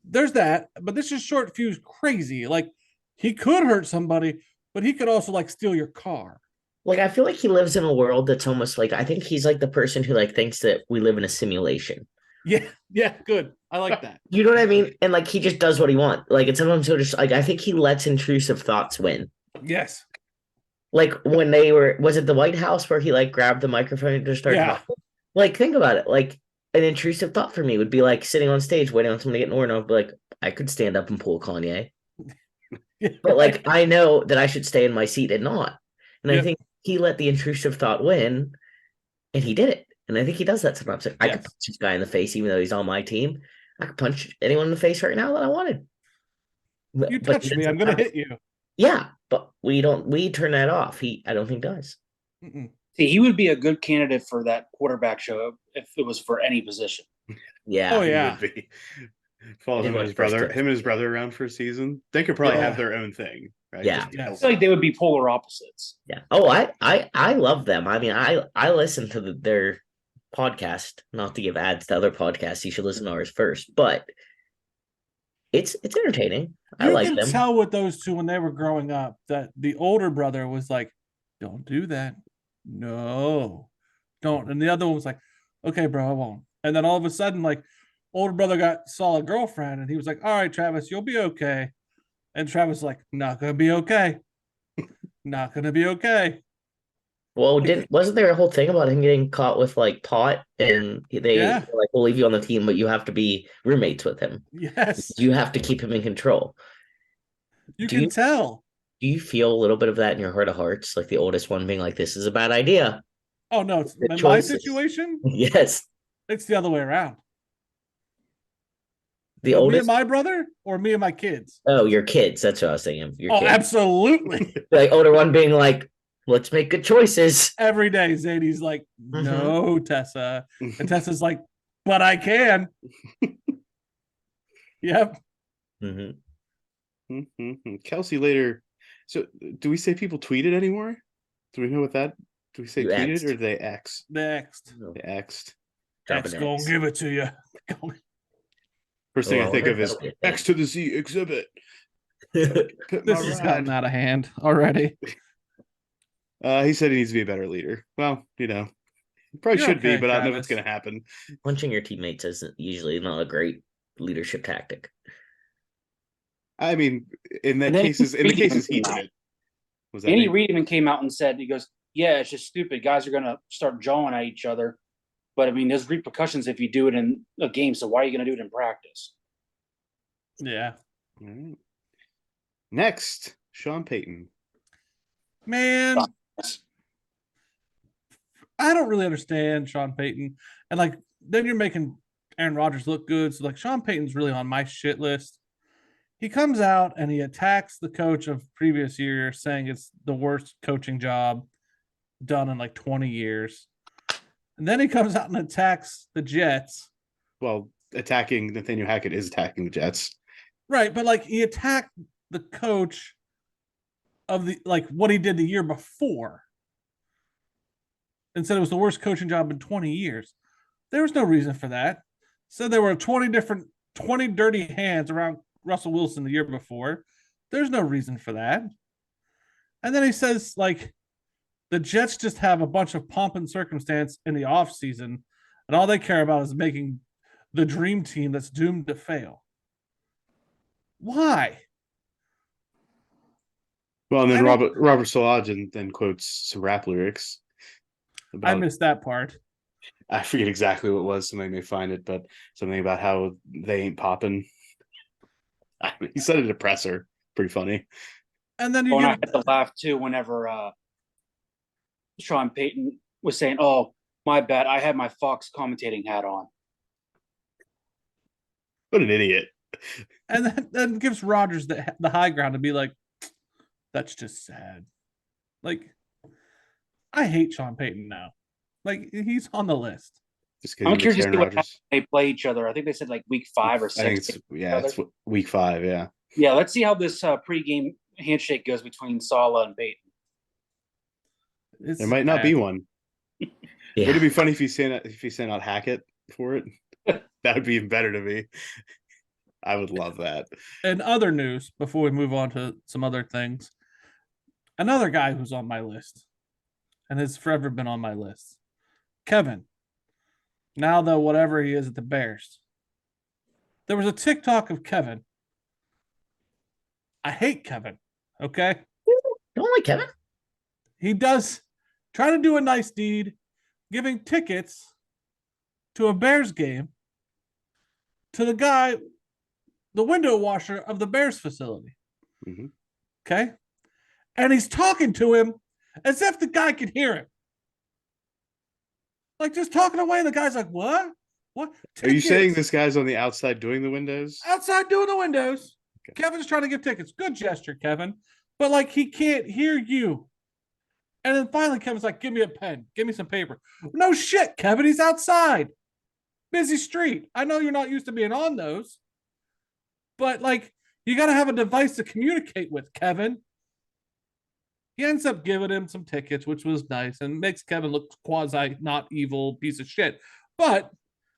There's that, but this is short fuse crazy. Like, he could hurt somebody, but he could also like steal your car. Like, I feel like he lives in a world that's almost like, I think he's like the person who like thinks that we live in a simulation. Yeah, good. I like that. You know what I mean? And like, he just does what he wants. Like, it's sometimes he'll just like, I think he lets intrusive thoughts win. Yes. Like when was it the White House where he like grabbed the microphone and just started talking? Like, think about it. Like, an intrusive thought for me would be like sitting on stage waiting on someone to get an order. I'd be like, I could stand up and pull Kanye. But like, I know that I should stay in my seat and not. And I think he let the intrusive thought win, and he did it. And I think he does that sometimes. Like, I could punch this guy in the face, even though he's on my team. I could punch anyone in the face right now that I wanted. You touch me, I'm going to hit you. Yeah, but we turn that off. I don't think does. Mm-mm. See, he would be a good candidate for that quarterback show if it was for any position. Yeah. Oh, He yeah. would be. Follow him Him and and his brother. Kristen. Him and his brother around for a season. They could probably Yeah. have their own thing, right? Yeah. Just be Yes. I healthy. feel like they would be polar opposites. Yeah. Oh, I love them. I mean, I listen to their podcast. Not to give ads to other podcasts. You should listen to ours first, but it's entertaining. I You like can them. tell with those two when they were growing up that the older brother was like, "Don't do that, no, don't," and the other one was like, "Okay, bro, I won't." And then all of a sudden, like, older brother saw a girlfriend, and he was like, "All right, Travis, you'll be okay." And Travis was like, "Not gonna be okay, not gonna be okay." Well, wasn't there a whole thing about him getting caught with like pot, and they Yeah. were like, "We'll leave you on the team, but you have to be roommates with him. Yes, You have to keep him in control." you Do can you tell. do you feel a little bit of that in your heart of hearts, like the oldest one being like, "This is a bad idea"? Oh no, it's, The in my choices. situation, Yes, it's the other way around. the With me oldest. and my brother, or me and my kids. Oh, your kids. That's what I was thinking. Your Oh, kids. absolutely. The older one being like, "Let's make good choices." Every day, Zadie's like, "No, Tessa," and Tessa's like, "But I can." Yep. Kelsey later. So, do we say people tweeted anymore? Do we know what that? Do we say You tweeted X'd. or do they X? Next. They X'd. Drop X an gonna X. give it to you. First thing Oh, I I think wonder of if is that'll be a thing. X to the Z exhibit. Pit This my has ride. gotten out of hand already. He said he needs to be a better leader. Well, he probably You're should be, okay, but I don't know if it's Travis. going to happen. Punching your teammates isn't usually not a great leadership tactic. I mean, in And then the cases he did it. Was that Andy Nate? Reid even came out and said, he goes, "Yeah, it's just stupid. Guys are going to start jawing at each other. But I mean, there's repercussions if you do it in a game. So why are you going to do it in practice?" Yeah. All right. Next, Sean Payton. Man, I don't really understand Sean Payton. And like, then you're making Aaron Rodgers look good. So like, Sean Payton's really on my shit list. He comes out and he attacks the coach of previous year, saying it's the worst coaching job done in like 20 years. And then he comes out and attacks the Jets. Well, attacking Nathaniel Hackett is attacking the Jets. Right, but like he attacked the coach of the like what he did the year before and said it was the worst coaching job in 20 years. There was no reason for that. Said there were 20 dirty hands around Russell Wilson the year before. There's no reason for that. And then he says, like, the Jets just have a bunch of pomp and circumstance in the offseason, and all they care about is making the dream team that's doomed to fail. Why? Well, and then I don't- Robert Solage then quotes some rap lyrics. I missed that part. I forget exactly what it was. Somebody may find it, but something about how they ain't popping. He said it at presser. Pretty funny. And then you And I get had to laugh too whenever Sean Payton was saying, "Oh, my bad. I had my Fox commentating hat on." What an idiot. and then gives Rodgers the high ground to be like, that's just sad. Like, I hate Sean Payton now. Like, he's on the list. Just I'm kidding. curious to Aaron see what Rodgers. they play each other. I think they said like week 5 or 6. I think it's week 5. Yeah. Yeah, let's see how this pregame handshake goes between Saleh and Payton. It's There might not be one. Yeah. Would it be funny if you sent out Hackett for it? That would be even better to me. I would love that. In other news, before we move on to some other things, another guy who's on my list and has forever been on my list, Kevin. Now, though, whatever he is at the Bears. There was a TikTok of Kevin. I hate Kevin. Okay. Don't like Kevin. He does try to do a nice deed, giving tickets to a Bears game to the guy, the window washer of the Bears facility. Mm-hmm. Okay. And he's talking to him as if the guy could hear him. Like just talking away. The guy's like, what? What? Are you saying Tickets. this guy's on the outside doing the windows? Outside doing the windows. Okay. Kevin's trying to give tickets. Good gesture, Kevin. But like he can't hear you. And then finally Kevin's like, give me a pen, give me some paper. No shit, Kevin, he's outside. Busy street. I know you're not used to being on those, but like you got to have a device to communicate with, Kevin. He ends up giving him some tickets, which was nice and makes Kevin look quasi not evil piece of shit, but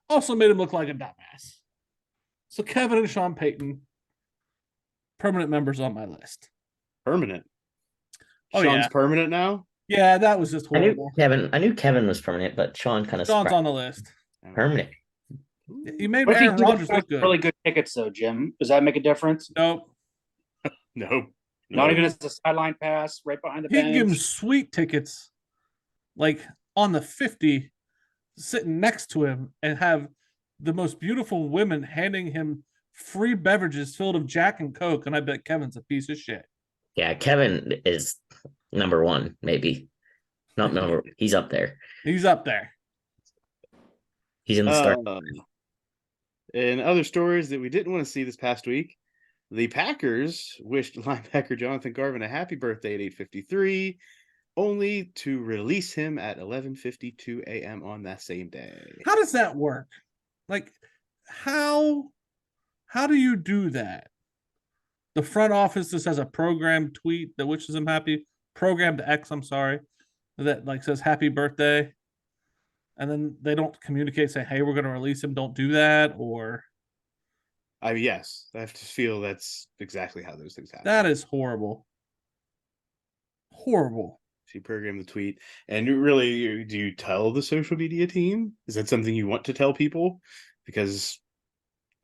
also made him look like a dumbass. So Kevin and Sean Payton, permanent members on my list. Permanent. Oh, Sean's yeah. permanent now? Yeah, that was just horrible. I knew Kevin was permanent, but Sean kind of Sean's on the list. permanent. He made What if he Aaron Rodgers look good. really good tickets though, Jim? Does that make a difference? Nope. No. Not even as a sideline pass right behind the He can give him bench. sweet tickets, like on the 50, sitting next to him, and have the most beautiful women handing him free beverages filled of Jack and Coke. And I bet Kevin's a piece of shit. Yeah, Kevin is number one, maybe. Not number. He's up there. He's up there. He's in the start. In other stories that we didn't want to see this past week, the Packers wished linebacker Jonathan Garvin a happy birthday at 8:53, only to release him at 11:52 a.m. on that same day. How does that work? Like, how do you do that? The front office just has a programmed tweet that wishes him happy, programmed X, I'm sorry, that like says happy birthday. And then they don't communicate, say, hey, we're going to release him. Don't do that. Or Yes, I have to feel that's exactly how those things happen. that is horrible. Horrible. She programmed the tweet. And really, do you tell the social media team? Is that something you want to tell people? Because,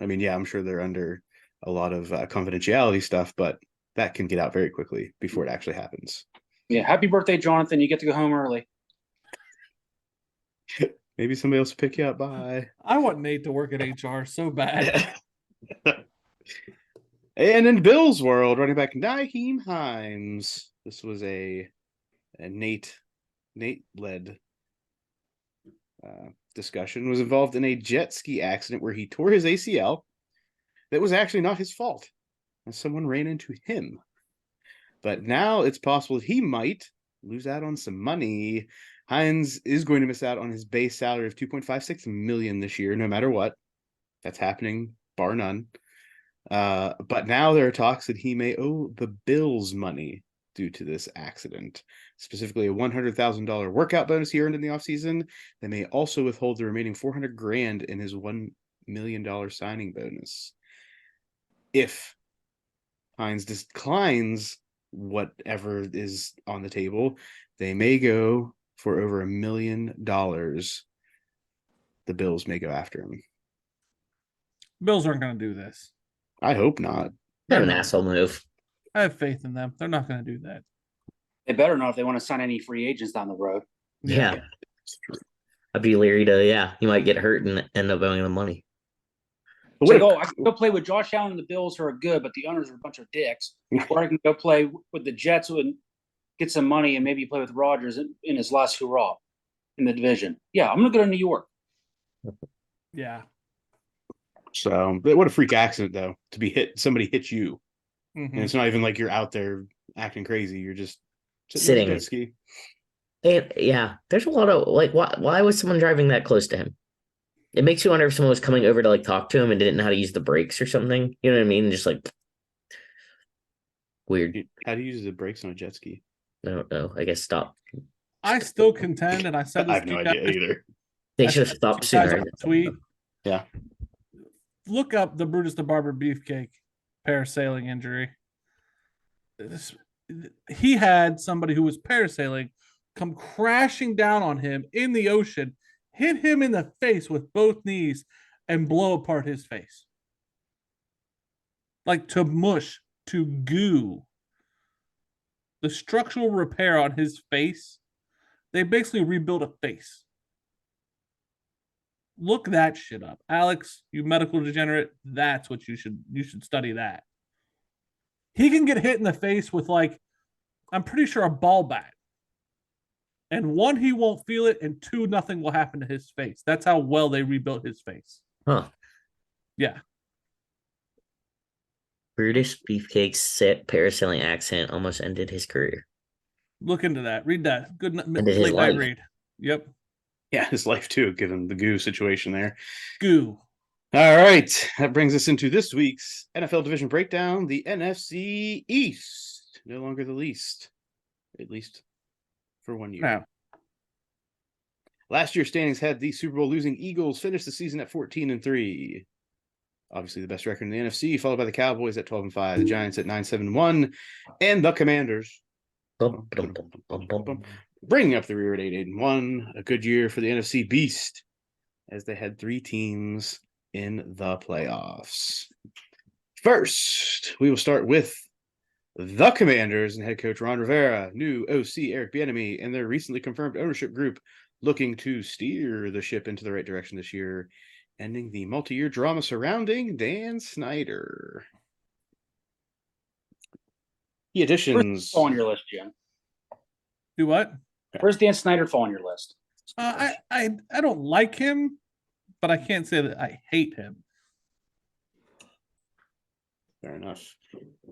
I mean, yeah, I'm sure they're under a lot of confidentiality stuff, but that can get out very quickly before it actually happens. Yeah, happy birthday, Jonathan. You get to go home early. Maybe somebody else will pick you up. Bye. I want Nate to work at HR so bad. And in Bill's world, running back Nyheim Hines. This was a Nate-led discussion. Was involved in a jet ski accident where he tore his ACL. That was actually not his fault, and someone ran into him. But now it's possible he might lose out on some money. Hines is going to miss out on his base salary of $2.56 million this year, no matter what. That's happening, bar none. But now there are talks that he may owe the Bills money due to this accident, specifically a $100,000 workout bonus he earned in the offseason. They may also withhold the remaining $400,000 in his $1 million signing bonus. If Hines declines whatever is on the table, they may go for over $1 million. The Bills may go after him. Bills aren't going to do this. I hope not. Kind of an asshole move. I have faith in them. They're not going to do that. They better not if they want to sign any free agents down the road. Yeah. I'd be leery to, he might get hurt and end up owing them money. It's like, I can go play with Josh Allen and the Bills who are good, but the owners are a bunch of dicks. Or I can go play with the Jets and get some money and maybe play with Rodgers in his last hurrah in the division. Yeah, I'm going to go to New York. Yeah. So, but what a freak accident, though, to be hit. Somebody hit you. Mm-hmm. And it's not even like you're out there acting crazy. You're just sitting. jet ski. There's a lot of, why was someone driving that close to him? It makes you wonder if someone was coming over to, talk to him and didn't know how to use the brakes or something. You know what I mean? Just, weird. How do you use the brakes on a jet ski? I don't know. I guess stop. I still contend, and I said this I have no idea either. They should have stopped sooner. Tweet. Yeah. Look up the Brutus the Barber Beefcake parasailing injury. He had somebody who was parasailing come crashing down on him in the ocean, hit him in the face with both knees, and blow apart his face. Like to mush, to goo. The structural repair on his face, they basically rebuilt a face. Look that shit up. Alex, you medical degenerate, that's what you should study that. He can get hit in the face with I'm pretty sure a ball bat. And one, he won't feel it, and two, nothing will happen to his face. That's how well they rebuilt his face. Huh. Yeah. Brutus Beefcake's parasailing accident almost ended his career. Look into that. Read that. Good And his late night life. read. Yep. Yeah, his life too, given the goo situation there. Goo. All right, that brings us into this week's NFL division breakdown. The NFC East, no longer the least, at least for 1 year. Now, Last year's standings had the Super Bowl losing Eagles finish the season at 14-3. Obviously, the best record in the NFC, followed by the Cowboys at 12-5, the Giants at 9-7-1, and the Commanders bringing up the rear at 8-1. A good year for the NFC Beast, as they had 3 teams in the playoffs. First, we will start with the Commanders and head coach Ron Rivera, new OC Eric Bieniemy, and their recently confirmed ownership group looking to steer the ship into the right direction this year, ending the multi-year drama surrounding Dan Snyder. Key additions. Fall on your list, Jim. do what? Where's Dan Snyder fall on your list? I don't like him, but I can't say that I hate him. Fair enough.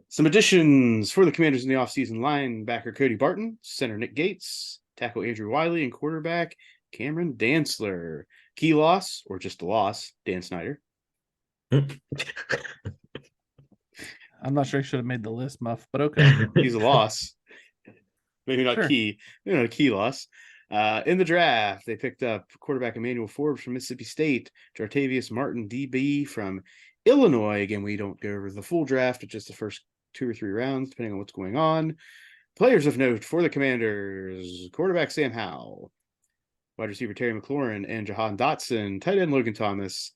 Some additions for the Commanders in the offseason: linebacker Cody Barton, center Nick Gates, tackle Andrew Wiley, and quarterback Cameron Dantzler. Key loss, or just a loss, Dan Snyder. I'm not sure he should have made the list, Muff, but okay. He's a loss. Maybe not Sure. key. Maybe not a key loss. In the draft, they picked up quarterback Emmanuel Forbes from Mississippi State, Jartavius Martin, DB from Illinois. Again, we don't go over the full draft, but just the first 2 or 3 rounds, depending on what's going on. Players of note for the Commanders: quarterback Sam Howell, wide receiver Terry McLaurin and Jahan Dotson, tight end Logan Thomas,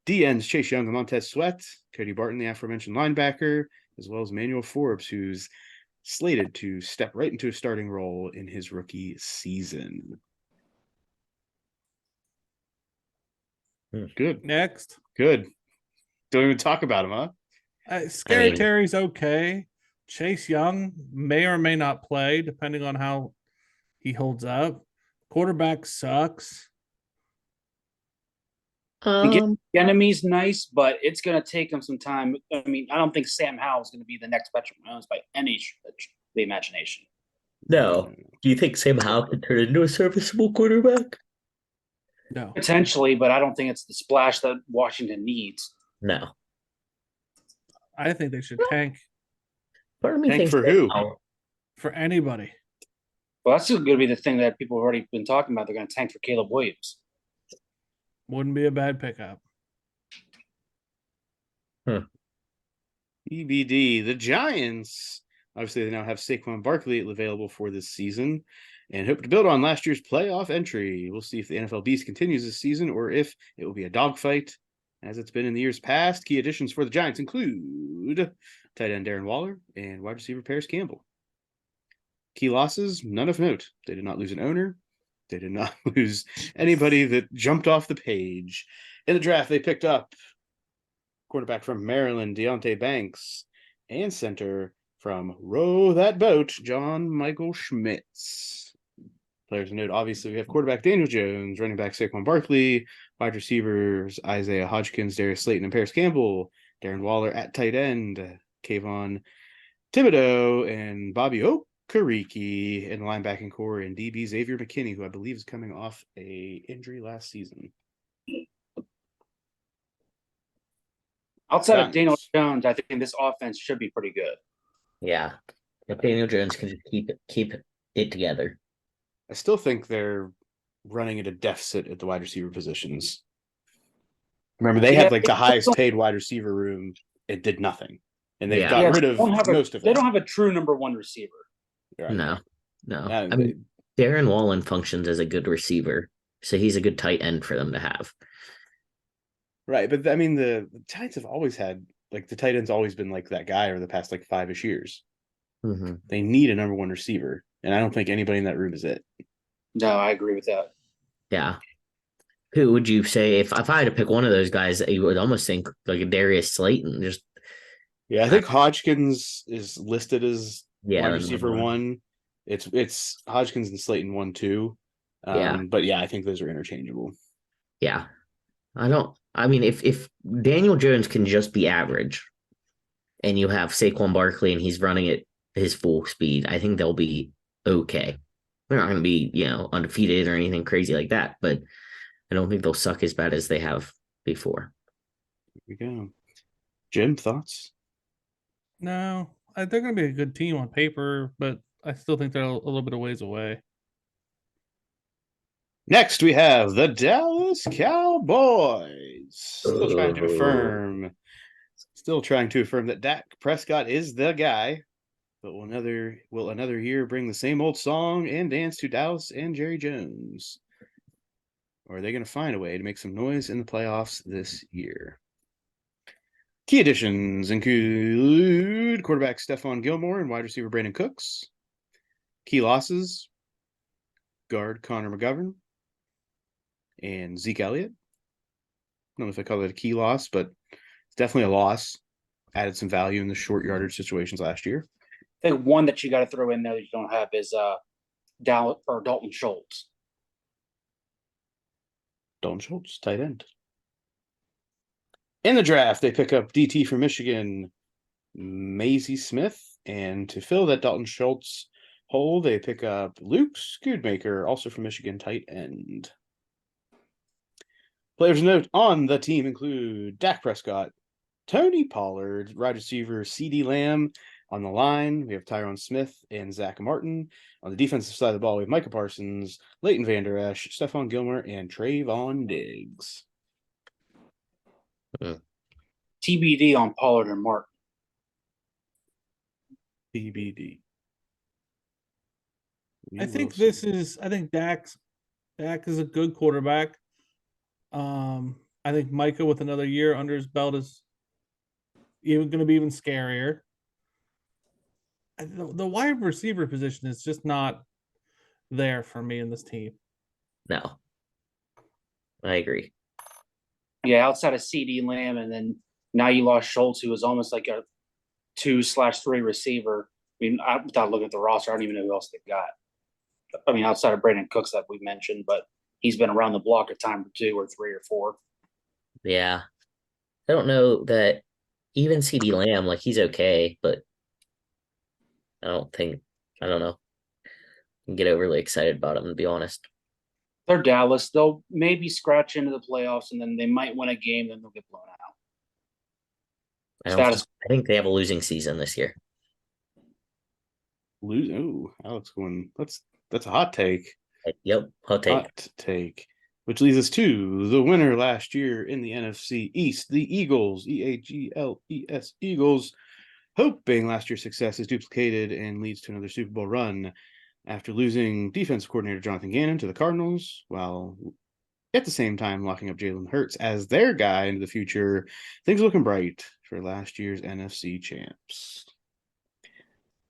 D ends Chase Young and Montez Sweat, Cody Barton, the aforementioned linebacker, as well as Emmanuel Forbes, who's slated to step right into a starting role in his rookie season. Good. Next. Good. Don't even talk about him, huh? Scary Terry's okay. Chase Young may or may not play, depending on how he holds up. Quarterback sucks. Enemy's nice, but it's going to take him some time. I mean, I don't think Sam Howell is going to be the next Patrick Mahomes by any stretch of the imagination. No. Do you think Sam Howell could turn into a serviceable quarterback? No. Potentially, but I don't think it's the splash that Washington needs. No. I think they should tank Part of me Tank thinks for Sam who? Howell- for anybody. Well, that's going to be the thing that people have already been talking about. They're going to tank for Caleb Williams. Wouldn't be a bad pickup. EBD, the Giants. Obviously, they now have Saquon Barkley available for this season and hope to build on last year's playoff entry. We'll see if the NFL Beast continues this season or if it will be a dogfight as it's been in the years past. Key additions for the Giants include tight end Darren Waller and wide receiver Paris Campbell. Key losses, none of note. They did not lose an owner. They did not lose anybody that jumped off the page. In the draft, they picked up quarterback from Maryland, Deontay Banks, and center from Row That Boat, John Michael Schmitz. Players to note, obviously, we have quarterback Daniel Jones, running back Saquon Barkley, wide receivers Isaiah Hodgkins, Darius Slayton, and Paris Campbell, Darren Waller at tight end, Kayvon Thibodeau, and Bobby Okereke in the linebacking core, and DB Xavier McKinney, who I believe is coming off a injury last season. Outside of Daniel Jones, I think this offense should be pretty good. Yeah. If Daniel Jones can just keep it together. I still think they're running at a deficit at the wide receiver positions. Remember, they had like the highest paid wide receiver room. It did nothing. And they've got rid of most of it. They don't have a true number one receiver. Right. No. I mean, Darren Wallen functions as a good receiver, so he's a good tight end for them to have. Right, but I mean, the Giants have always had, like, the tight end's always been like that guy over the past, like, 5-ish years. Mm-hmm. They need a number one receiver, and I don't think anybody in that room is it. No, I agree with that. Yeah. Who would you say, if I had to pick one of those guys, you would almost think like a Darius Slayton? I think Hodgkins is listed as wide receiver one. It's Hodgkins and Slayton 1-2. But I think those are interchangeable. Yeah. If Daniel Jones can just be average and you have Saquon Barkley and he's running at his full speed, I think they'll be okay. They're not going to be, undefeated or anything crazy like that, but I don't think they'll suck as bad as they have before. Here we go. Jim, thoughts? No, they're going to be a good team on paper, but I still think they're a little bit of ways away. Next, we have the Dallas Cowboys. Still trying to affirm that Dak Prescott is the guy. But will another year bring the same old song and dance to Dallas and Jerry Jones? Or are they going to find a way to make some noise in the playoffs this year? Key additions include quarterback Stephon Gilmore and wide receiver Brandon Cooks. Key losses, guard Connor McGovern and Zeke Elliott. I don't know if I call it a key loss, but it's definitely a loss. Added some value in the short yardage situations last year. I think one that you got to throw in there that you don't have is Dalton Schultz. Dalton Schultz, tight end. In the draft, they pick up DT from Michigan, Maisie Smith, and to fill that Dalton Schultz hole, they pick up Luke Schoonmaker, also from Michigan, tight end. Players to note on the team include Dak Prescott, Tony Pollard, wide receiver CeeDee Lamb. On the line, we have Tyron Smith and Zach Martin. On the defensive side of the ball, we have Micah Parsons, Leighton Vander Esch, Stephon Gilmore, and Trayvon Diggs. TBD on Pollard and Martin. TBD. I think Dak is a good quarterback. I think Micah with another year under his belt is even going to be even scarier. The wide receiver position is just not there for me in this team. No, I agree. Yeah, outside of CeeDee Lamb, and then now you lost Schultz, who was almost like a 2/3 receiver. I mean, without looking at the roster, I don't even know who else they got. I mean, outside of Brandon Cooks that we mentioned, but he's been around the block a time or 2 or 3 or 4. Yeah. I don't know that even CeeDee Lamb, like, he's okay, but I don't know. I can get overly excited about him, to be honest. They're Dallas. They'll maybe scratch into the playoffs, and then they might win a game, then they'll get blown out. I think they have a losing season this year. Alex going. That's a hot take. Yep, hot take. Hot take. Which leads us to the winner last year in the NFC East, the Eagles, Eagles, Eagles, hoping last year's success is duplicated and leads to another Super Bowl run after losing defensive coordinator Jonathan Gannon to the Cardinals, while at the same time locking up Jalen Hurts as their guy into the future. Things are looking bright for last year's NFC champs.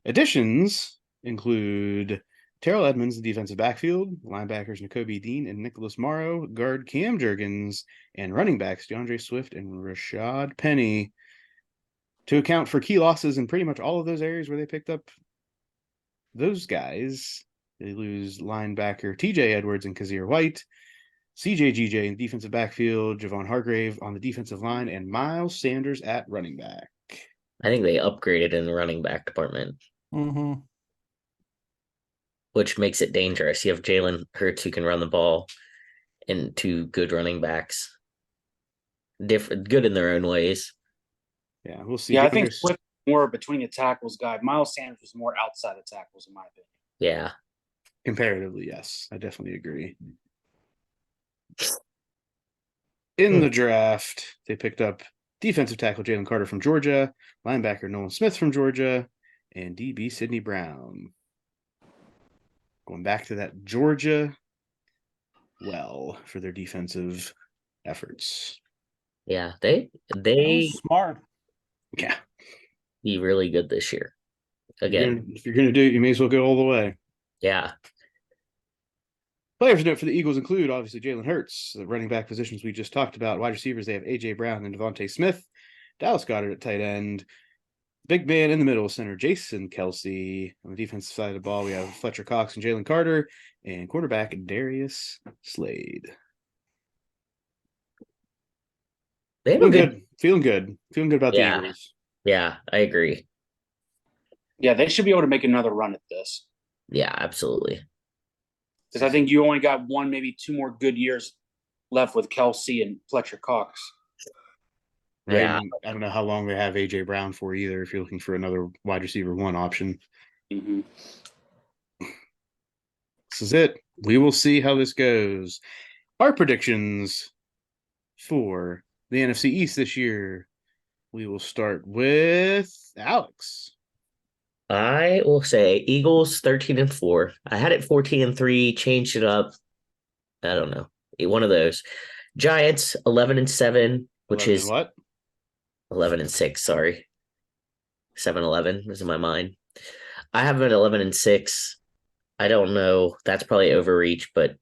Additions include Terrell Edmonds, the defensive backfield, linebackers Nakobe Dean and Nicholas Morrow, guard Cam Jurgens, and running backs DeAndre Swift and Rashad Penny. To account for key losses in pretty much all of those areas where they picked up those guys, they lose linebacker TJ Edwards and Kazir White, CJ in the defensive backfield, Javon Hargrave on the defensive line, and Miles Sanders at running back. I think they upgraded in the running back department. Mm-hmm. Which makes it dangerous. You have Jalen Hurts who can run the ball and 2 good running backs. Good in their own ways. Yeah, we'll see. Yeah, I think Swift more between the tackles guy. Miles Sanders was more outside the tackles, in my opinion. Yeah. Comparatively, yes. I definitely agree. In the draft, they picked up defensive tackle Jalen Carter from Georgia, linebacker Nolan Smith from Georgia, and DB Sidney Brown. Going back to that Georgia for their defensive efforts. Yeah, they smart. Yeah. Be really good this year. Again. If you're gonna do it, you may as well go all the way. Yeah. Players to note for the Eagles include obviously Jalen Hurts, the running back positions we just talked about. Wide receivers, they have AJ Brown and Devontae Smith. Dallas Goedert at tight end. Big man in the middle, center Jason Kelsey. On the defensive side of the ball, we have Fletcher Cox and Jalen Carter, and quarterback Darius Slade. They have feeling good about the Eagles. Yeah, I agree. Yeah, they should be able to make another run at this. Yeah, absolutely. Because I think you only got one, maybe two more good years left with Kelsey and Fletcher Cox. Right. Yeah. And I don't know how long they have AJ Brown for either. If you're looking for another wide receiver one option, Mm-hmm. this is it. We will see how this goes. Our predictions for the NFC East this year. We will start with Alex. I will say Eagles 13-4. I had it 14-3, changed it up. I don't know. One of those. Giants 11-7, which 11 and is what? 11-6, sorry. 7-11 is in my mind. I have it at 11-6. I don't know. That's probably overreach, but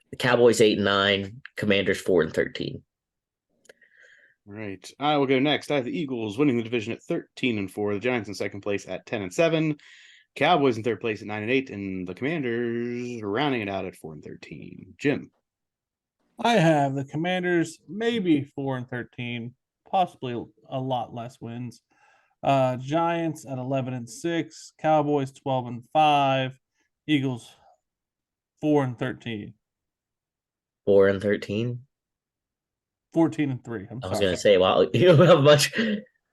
the Cowboys 8-9, Commanders 4-13. Right. I will go next. I have the Eagles winning the division at 13-4, the Giants in second place at 10-7, Cowboys in third place at 9-8, and the Commanders rounding it out at 4-13. Jim. I have the Commanders maybe 4-13, possibly a lot less wins. Giants at 11-6, Cowboys 12-5, Eagles 4-13. 4-13. 14-3. I'm I was sorry. gonna say, wow, you don't have much.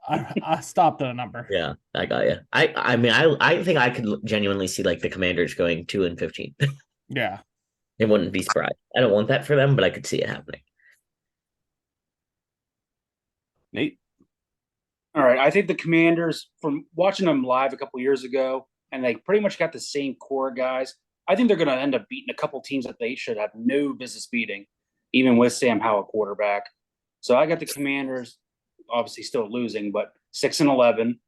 I stopped at a number. Yeah, I got you. I mean, I think I could genuinely see like the Commanders going 2-15. Yeah. It wouldn't be surprised. I don't want that for them, but I could see it happening. Nate. All right. I think the Commanders, from watching them live a couple years ago, and they pretty much got the same core guys, I think they're going to end up beating a couple teams that they should have no business beating, even with Sam Howell quarterback. So I got the Commanders, obviously still losing, but 6-11,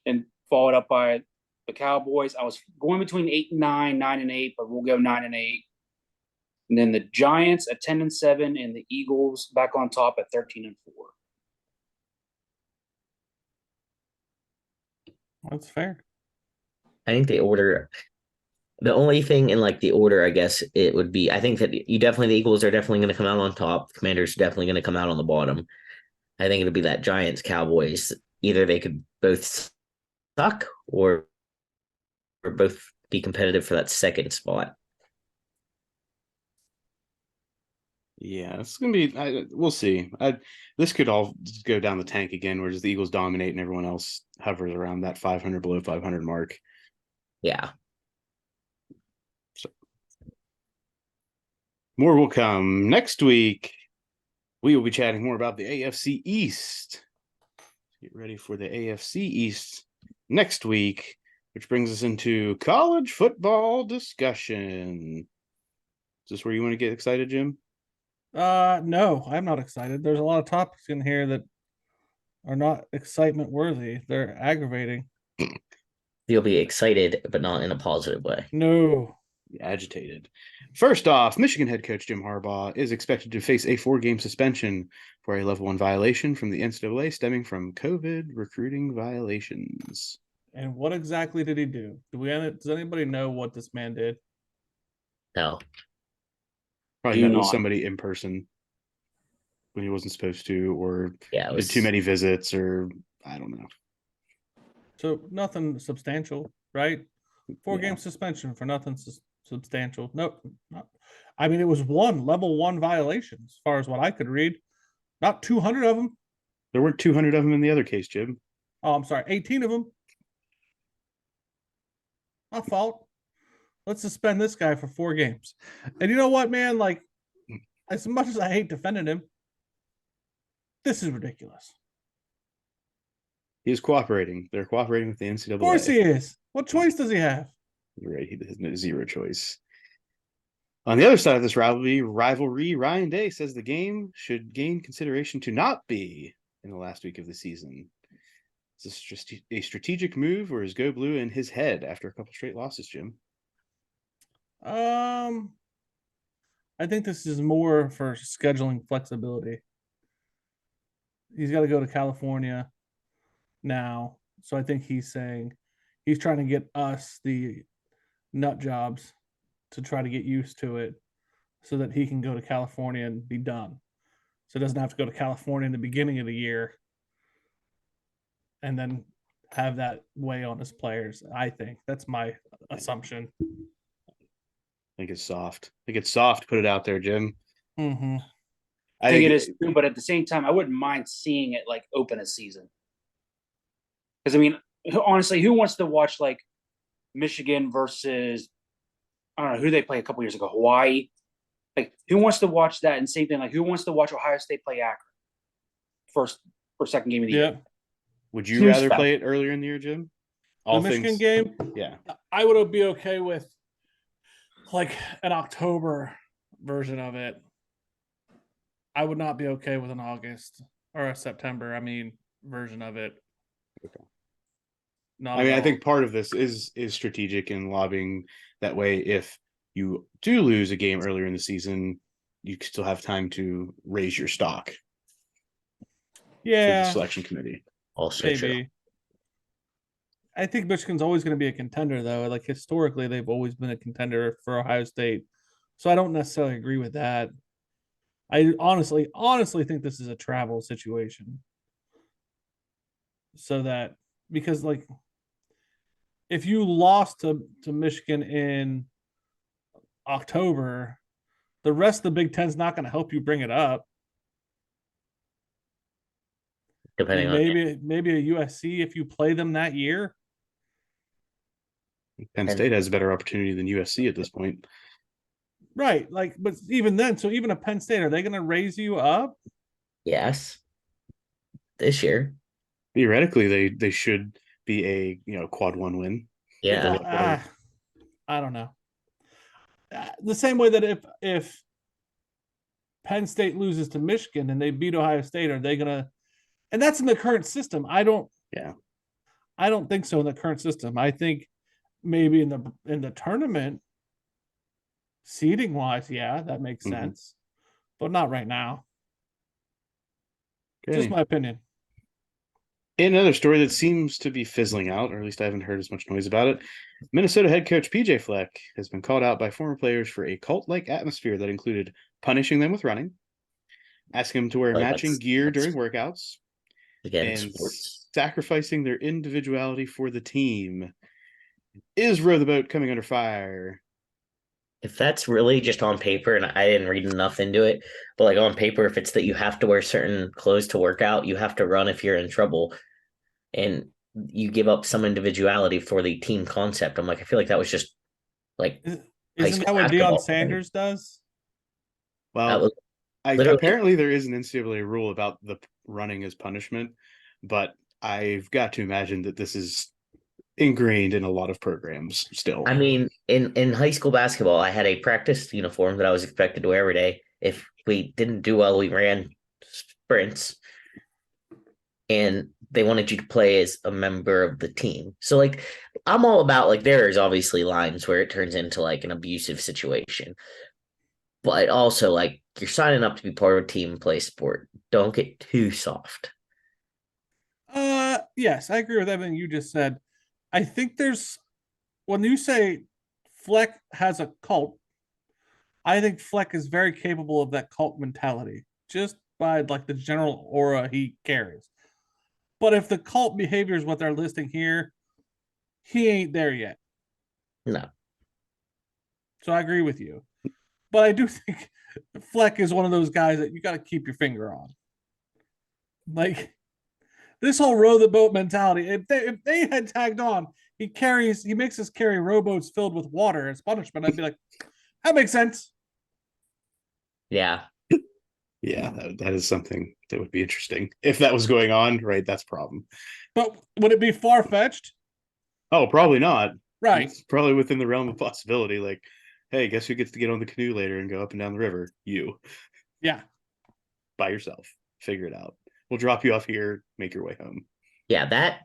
and followed up by the Cowboys. I was going between 8-9, 9-8, but we'll go 9-8. And then the Giants at 10-7, and the Eagles back on top at 13-4. That's fair. I think the only thing in like the order, I guess it would be, I think that the Eagles are definitely going to come out on top. Commanders are definitely going to come out on the bottom. I think it'll be that Giants Cowboys. Either they could both suck or both be competitive for that second spot. Yeah, it's gonna be. We'll see. This could all just go down the tank again, where just the Eagles dominate and everyone else hovers around that 500 below 500 mark. Yeah. So more will come next week. We will be chatting more about the AFC East. Get ready for the AFC East next week, which brings us into college football discussion. Is this where you want to get excited, Jim? No, I'm not excited. There's a lot of topics in here that are not excitement worthy. They're aggravating. You'll be excited, but not in a positive way. No. Agitated. First off, Michigan head coach Jim Harbaugh is expected to face a 4-game suspension for a level 1 violation from the NCAA stemming from COVID recruiting violations. And what exactly did he do? Does anybody know what this man did? No. Probably met with somebody in person when he wasn't supposed to, or did too many visits, or I don't know. So nothing substantial, right? 4-game suspension for nothing substantial. Nope. I mean, it was one level 1 violation as far as what I could read. Not 200 of them. There weren't 200 of them in the other case, Jim. Oh, I'm sorry. 18 of them. My fault. Let's suspend this guy for 4 games. And you know what, man? Like, as much as I hate defending him, this is ridiculous. He's cooperating. They're cooperating with the NCAA. Of course he is. What choice does he have? You're right. He has no zero choice. On the other side of this rivalry, Ryan Day says the game should gain consideration to not be in the last week of the season. Is this a strategic move, or is Go Blue in his head after a couple straight losses, Jim? I think this is more for scheduling flexibility. He's got to go to California now. So I think he's saying he's trying to get us, the nut jobs, to try to get used to it so that he can go to California and be done. So he doesn't have to go to California in the beginning of the year and then have that weigh on his players. I think that's my assumption. I think it's soft. Put it out there, Jim. Mm-hmm. I think it is too, but at the same time, I wouldn't mind seeing it like open a season. Because I mean, honestly, who wants to watch like Michigan versus I don't know who they play a couple years ago, Hawaii? Like, who wants to watch that? And same thing, like, who wants to watch Ohio State play Akron first or second game of the year? Would you rather play it earlier in the year, Jim? The Michigan game? Yeah. I would be okay with like an October version of it. I would not be okay with an August or a September, version of it. Okay. I think part of this is strategic in lobbying. That way, if you do lose a game earlier in the season, you still have time to raise your stock. Yeah. For the selection committee. Also maybe. true. I think Michigan's always going to be a contender, though. Like, historically, they've always been a contender for Ohio State. So I don't necessarily agree with that. I honestly think this is a travel situation. So that, because like, if you lost to Michigan in October, the rest of the Big Ten's not going to help you bring it up. Depending on maybe a USC if you play them that year. Penn State has a better opportunity than USC at this point. Right. Like, but even then, so even a Penn State, are they going to raise you up? Yes. This year. Theoretically, they should be a quad 1 win. Yeah. I don't know. The same way that if Penn State loses to Michigan and they beat Ohio State, are they going to, and that's in the current system. I don't think so in the current system. I think maybe in the tournament, seeding wise, that makes sense, but not right now. Okay. Just my opinion. In another story that seems to be fizzling out, or at least I haven't heard as much noise about it, Minnesota head coach PJ Fleck has been called out by former players for a cult-like atmosphere that included punishing them with running, asking them to wear matching gear during workouts, and sports, sacrificing their individuality for the team. Is Row the Boat coming under fire? If that's really just on paper, and I didn't read enough into it, but like on paper, if it's that you have to wear certain clothes to work out, you have to run if you're in trouble, and you give up some individuality for the team concept. I'm like, I feel like that was just like, isn't that what Deion Sanders does? Well, apparently there is an NCAA rule about the running as punishment, but I've got to imagine that this is ingrained in a lot of programs still. I mean, in high school basketball, I had a practice uniform that I was expected to wear every day. If we didn't do well, we ran sprints, and they wanted you to play as a member of the team. So like, I'm all about like, there's obviously lines where it turns into like an abusive situation, but also like, you're signing up to be part of a team and play sport. Don't get too soft. Yes, I agree with everything you just said. I think when you say Fleck has a cult, I think Fleck is very capable of that cult mentality just by like the general aura he carries. But if the cult behavior is what they're listing here, he ain't there yet. No. So I agree with you. But I do think Fleck is one of those guys that you got to keep your finger on. Like, this whole row the boat mentality, if they had tagged on, he makes us carry rowboats filled with water as punishment, I'd be like, that makes sense. Yeah. Yeah, that is something that would be interesting. If that was going on, right, that's a problem. But would it be far-fetched? Oh, probably not. Right. It's probably within the realm of possibility. Like, hey, guess who gets to get on the canoe later and go up and down the river? You. Yeah. By yourself. Figure it out. We'll drop you off here, make your way home. Yeah, that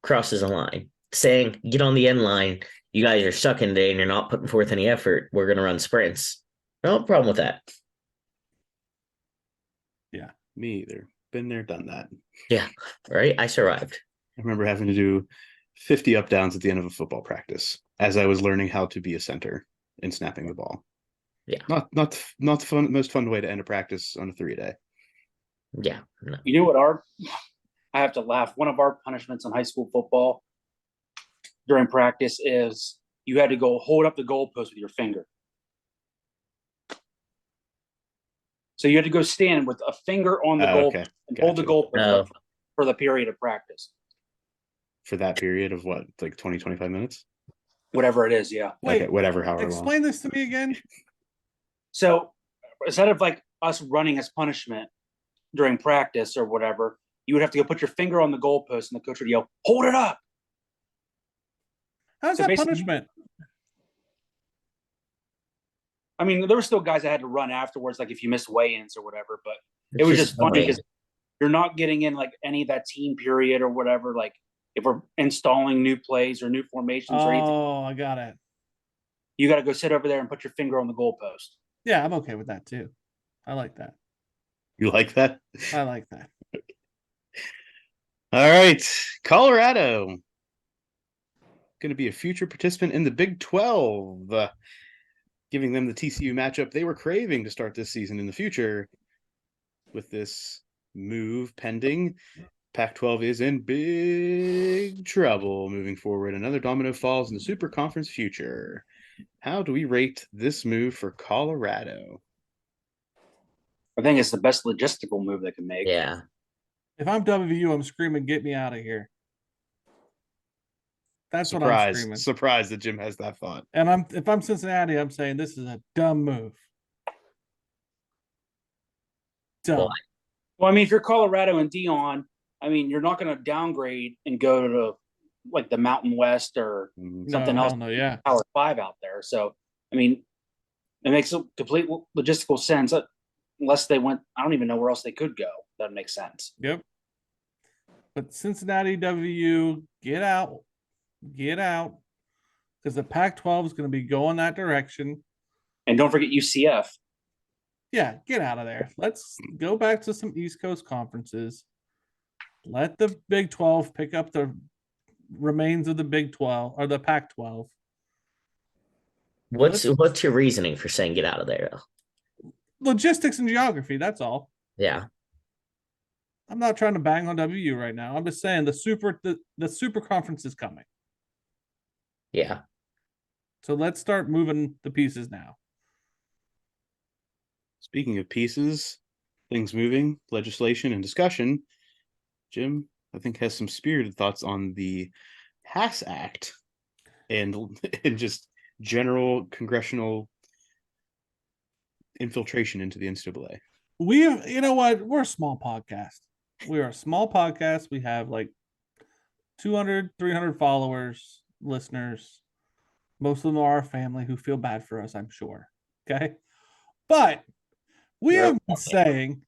crosses a line. Saying, get on the end line, you guys are sucking today and you're not putting forth any effort, we're going to run sprints. No problem with that. Yeah, me either. Been there, done that. Yeah, right? I survived. I remember having to do 50 up downs at the end of a football practice as I was learning how to be a center and snapping the ball. Yeah. Not the most fun way to end a practice on a 3-a-day. Yeah. No. You know what I have to laugh. One of our punishments in high school football during practice is you had to go hold up the goalpost with your finger. So you had to go stand with a finger on the goal Okay. and hold the Gotcha. goalpost Oh. up for the period of practice. For that period of what, like 20, 25 minutes? Whatever it is, yeah. Wait, Okay, whatever, however long. explain this to me again. So instead of like us running as punishment during practice or whatever, you would have to go put your finger on the goalpost and the coach would yell, "Hold it up." How's So that basically- punishment? I mean, there were still guys that had to run afterwards, like if you missed weigh-ins or whatever, but it It's was just funny annoying. because you're not getting in like any of that team period or whatever. Like if we're installing new plays or new formations or anything, Oh, I got it. you got to go sit over there and put your finger on the goalpost. Yeah, I'm okay with that too. I like that. You like that? I like that. All right. Colorado. Going to be a future participant in the Big 12. Giving them the TCU matchup they were craving to start this season in the future. With this move pending, Pac-12 is in big trouble moving forward. Another domino falls in the Super Conference future. How do we rate this move for Colorado? I think it's the best logistical move they can make. Yeah. If I'm WVU, I'm screaming, "Get me out of here!" That's what I'm screaming. Surprised that Jim has that thought. And if I'm Cincinnati, I'm saying this is a dumb move. Dumb. Well, I mean, if you're Colorado and Dion, I mean, you're not going to downgrade and go to like the Mountain West or something else. No, yeah. Power 5 out there. So, I mean, it makes a complete logistical sense unless they went. I don't even know where else they could go. That makes sense. Yep. But Cincinnati, WVU, get out, because the Pac-12 is going to be going that direction. And don't forget UCF. Yeah, get out of there. Let's go back to some East Coast conferences. Let the Big 12 pick up the remains of the Big 12 or the Pac-12. What's your reasoning for saying get out of there? Logistics and geography, that's all. Yeah. I'm not trying to bang on WU right now. I'm just saying the super conference is coming. Yeah. So let's start moving the pieces now. Speaking of pieces, things moving, legislation and discussion, Jim, I think, has some spirited thoughts on the PASS Act and just general congressional infiltration into the NCAA. You know what? We're a small podcast. We are a small podcast. We have like 200, 300 followers, listeners. Most of them are our family who feel bad for us, I'm sure. Okay. But we have been saying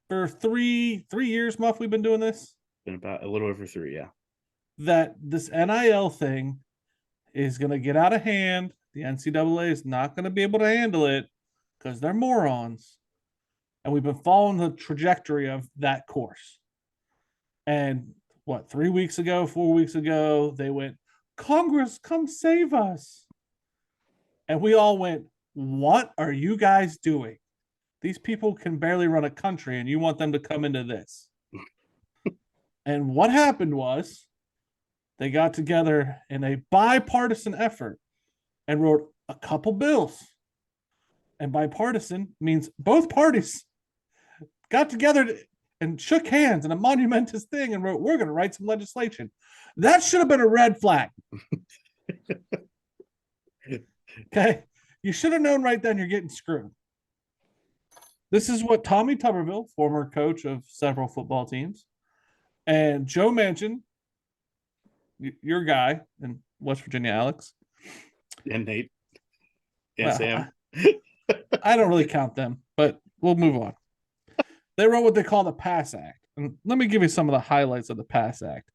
for three years, Muff, we've been doing this. Been about a little over 3, yeah. That this NIL thing is going to get out of hand. The NCAA is not going to be able to handle it because they're morons. And we've been following the trajectory of that course. And 3 weeks ago, 4 weeks ago, they went, "Congress, come save us." And we all went, "What are you guys doing? These people can barely run a country and you want them to come into this." And what happened was they got together in a bipartisan effort and wrote a couple bills. And bipartisan means both parties got together and shook hands in a monumentous thing and wrote, "We're going to write some legislation." That should have been a red flag. Okay. You should have known right then you're getting screwed. This is what Tommy Tuberville, former coach of several football teams, and Joe Manchin, your guy in West Virginia, Alex. And Nate. And Well, Sam. I don't really count them, but we'll move on. They wrote what they call the PASS Act. And let me give you some of the highlights of the PASS Act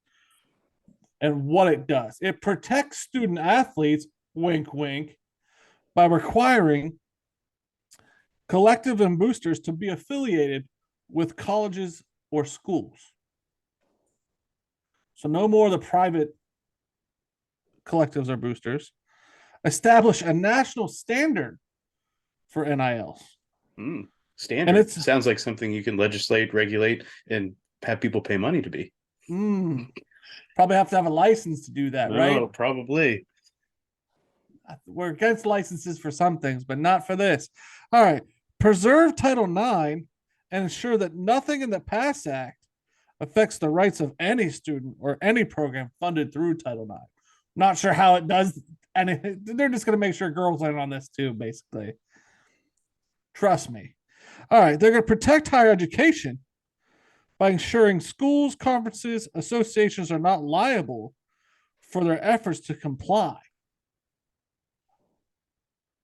and what it does. It protects student athletes, wink, wink, by requiring collective and boosters to be affiliated with colleges or schools. So no more of the private collectives or boosters. Establish a national standard for NILs. Standard. And it's sounds like something you can legislate, regulate, and have people pay money to be. Probably have to have a license to do that, right? Oh, probably. We're against licenses for some things, but not for this. All right. Preserve Title IX and ensure that nothing in the PASS Act affects the rights of any student or any program funded through Title IX. Not sure how it does anything. They're just going to make sure girls learn on this too, basically. Trust me. All right. They're going to protect higher education by ensuring schools, conferences, associations are not liable for their efforts to comply.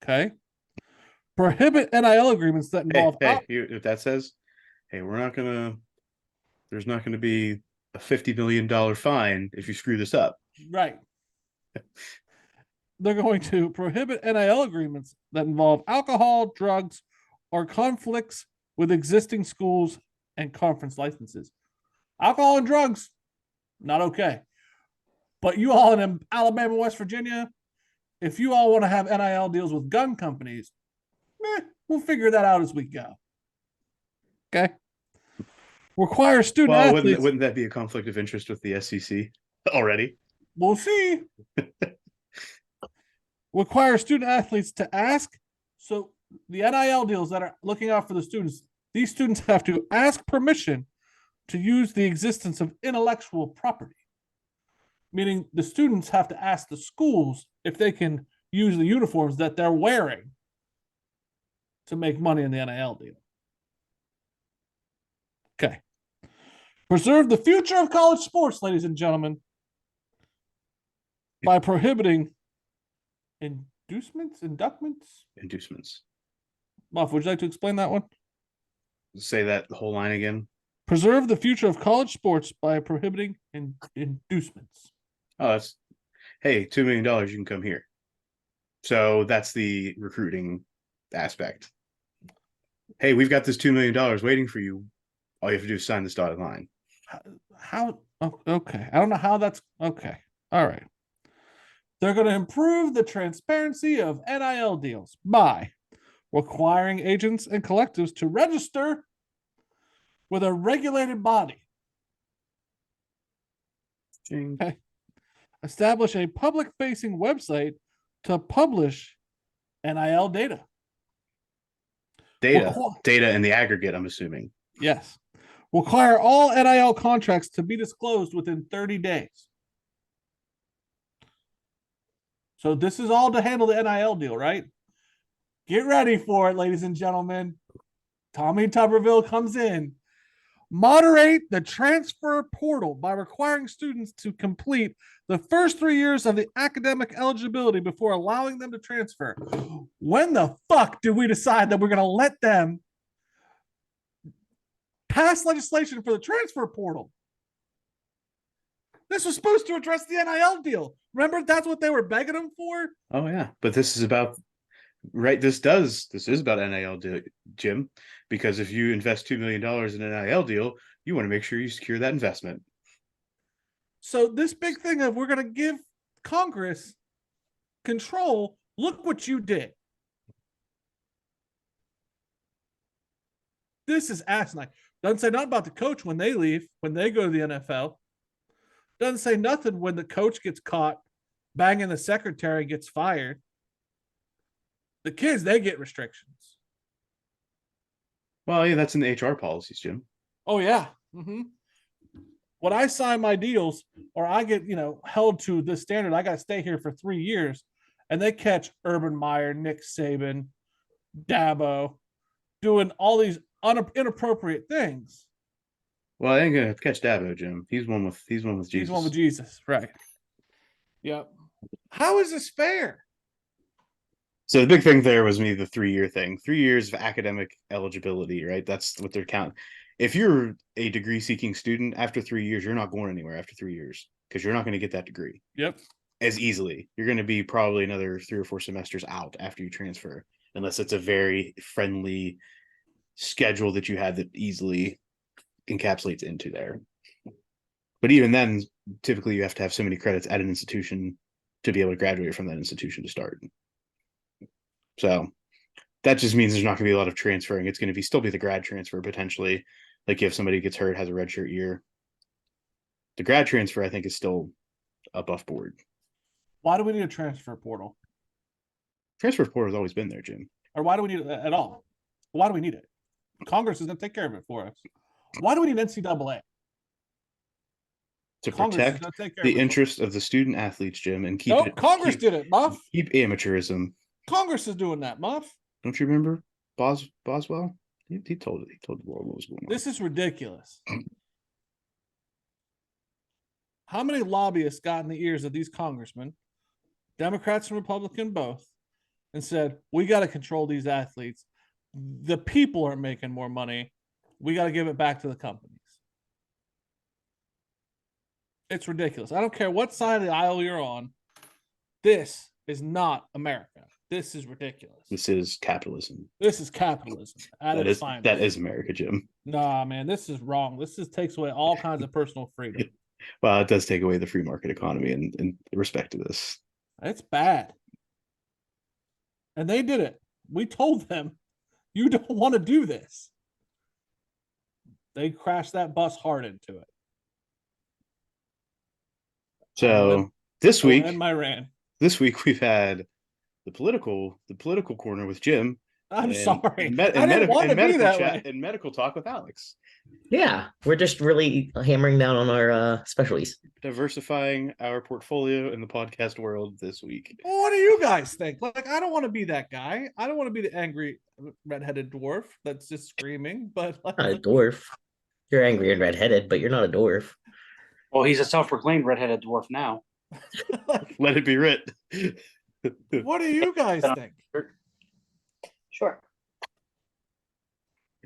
Okay. Prohibit NIL agreements that involve. If that says, hey, there's not gonna be a $50 million fine if you screw this up. Right. They're going to prohibit NIL agreements that involve alcohol, drugs, or conflicts with existing schools and conference licenses. Alcohol and drugs, not okay. But you all in Alabama, West Virginia, if you all want to have NIL deals with gun companies, we'll figure that out as we go. Okay. Require student athletes. Wouldn't that be a conflict of interest with the SEC already? We'll see. Require student athletes to ask. So the NIL deals that are looking out for the students, these students have to ask permission to use the existence of intellectual property. Meaning the students have to ask the schools if they can use the uniforms that they're wearing to make money in the NIL deal. Okay. Preserve the future of college sports, ladies and gentlemen, by prohibiting inducements. Muff, would you like to explain that one? Say that whole line again. Preserve the future of college sports by prohibiting inducements. Oh, that's, hey, $2 million, you can come here. So that's the recruiting aspect. Hey, we've got this $2 million waiting for you. All you have to do is sign this dotted line. How? Oh, okay. I don't know how that's okay. All right. They're going to improve the transparency of NIL deals by requiring agents and collectives to register with a regulated body. Okay. Establish a public-facing website to publish NIL data. Data in the aggregate, I'm assuming. Yes. Require all NIL contracts to be disclosed within 30 days. So this is all to handle the NIL deal, right? Get ready for it, ladies and gentlemen. Tommy Tuberville comes in. Moderate the transfer portal by requiring students to complete the first 3 years of the academic eligibility before allowing them to transfer. When the fuck did we decide that we're going to let them pass legislation for the transfer portal? This was supposed to address the NIL deal. Remember, that's what they were begging them for? Oh, yeah. But this is about, right? This is about NIL, Jim, because if you invest $2 million in an NIL deal, you want to make sure you secure that investment. So this big thing of we're going to give Congress control, look what you did. This is asinine. Doesn't say nothing about the coach when they leave, when they go to the NFL. Doesn't say nothing when the coach gets caught banging the secretary, gets fired. The kids, they get restrictions. Well, yeah, that's in the HR policies, Jim. Oh, yeah. Mm-hmm. When I sign my deals or I get, held to this standard, I got to stay here for 3 years, and they catch Urban Meyer, Nick Saban, Dabo doing all these inappropriate things. Well, I ain't gonna catch Dabo, Jim. He's one with Jesus. He's one with Jesus, right? Yep. How is this fair? So the big thing there was the 3-year thing. 3 years of academic eligibility, right? That's what they're counting. If you're a degree-seeking student, after 3 years, you're not going anywhere after 3 years because you're not going to get that degree. Yep. As easily. You're going to be probably another 3 or 4 semesters out after you transfer, unless it's a very friendly schedule that you had that easily encapsulates into there. But even then, typically you have to have so many credits at an institution to be able to graduate from that institution to start. So that just means there's not going to be a lot of transferring. It's going to still be the grad transfer potentially, Like if somebody gets hurt, has a redshirt year. The grad transfer, I think, is still above board. Why do we need a transfer portal? Transfer portal has always been there, Jim. Or why do we need it at all? Why do we need it? Congress is going to take care of it for us. Why do we need NCAA? To Congress is protect going to take care the of it. interest of the student athletes, Jim, and keep Nope, it. Congress did it, Muff. Keep amateurism. Congress is doing that, Muff. Don't you remember Boswell? He told it. He told the world what was going on. This is ridiculous. How many lobbyists got in the ears of these congressmen, Democrats and Republican both, and said, we got to control these athletes. The people are making more money. We got to give it back to the companies. It's ridiculous. I don't care what side of the aisle you're on. This is not America. This is ridiculous. This is capitalism. This is capitalism. That is America, Jim. Nah, man, this is wrong. This takes away all kinds of personal freedom. Well, it does take away the free market economy in respect to this. It's bad. And they did it. We told them, you don't want to do this. They crashed that bus hard into it. So this week, and my rant. This week we've had the political corner with Jim. I'm sorry. I didn't want to be that way. And medical talk with Alex. Yeah, we're just really hammering down on our specialties. Diversifying our portfolio in the podcast world this week. Well, what do you guys think? Like, I don't want to be that guy. I don't want to be the angry redheaded dwarf that's just screaming. But like, Not a dwarf. You're angry and redheaded, but you're not a dwarf. Well, he's a self-proclaimed redheaded dwarf now. Let it be writ. What do you guys think? Sure.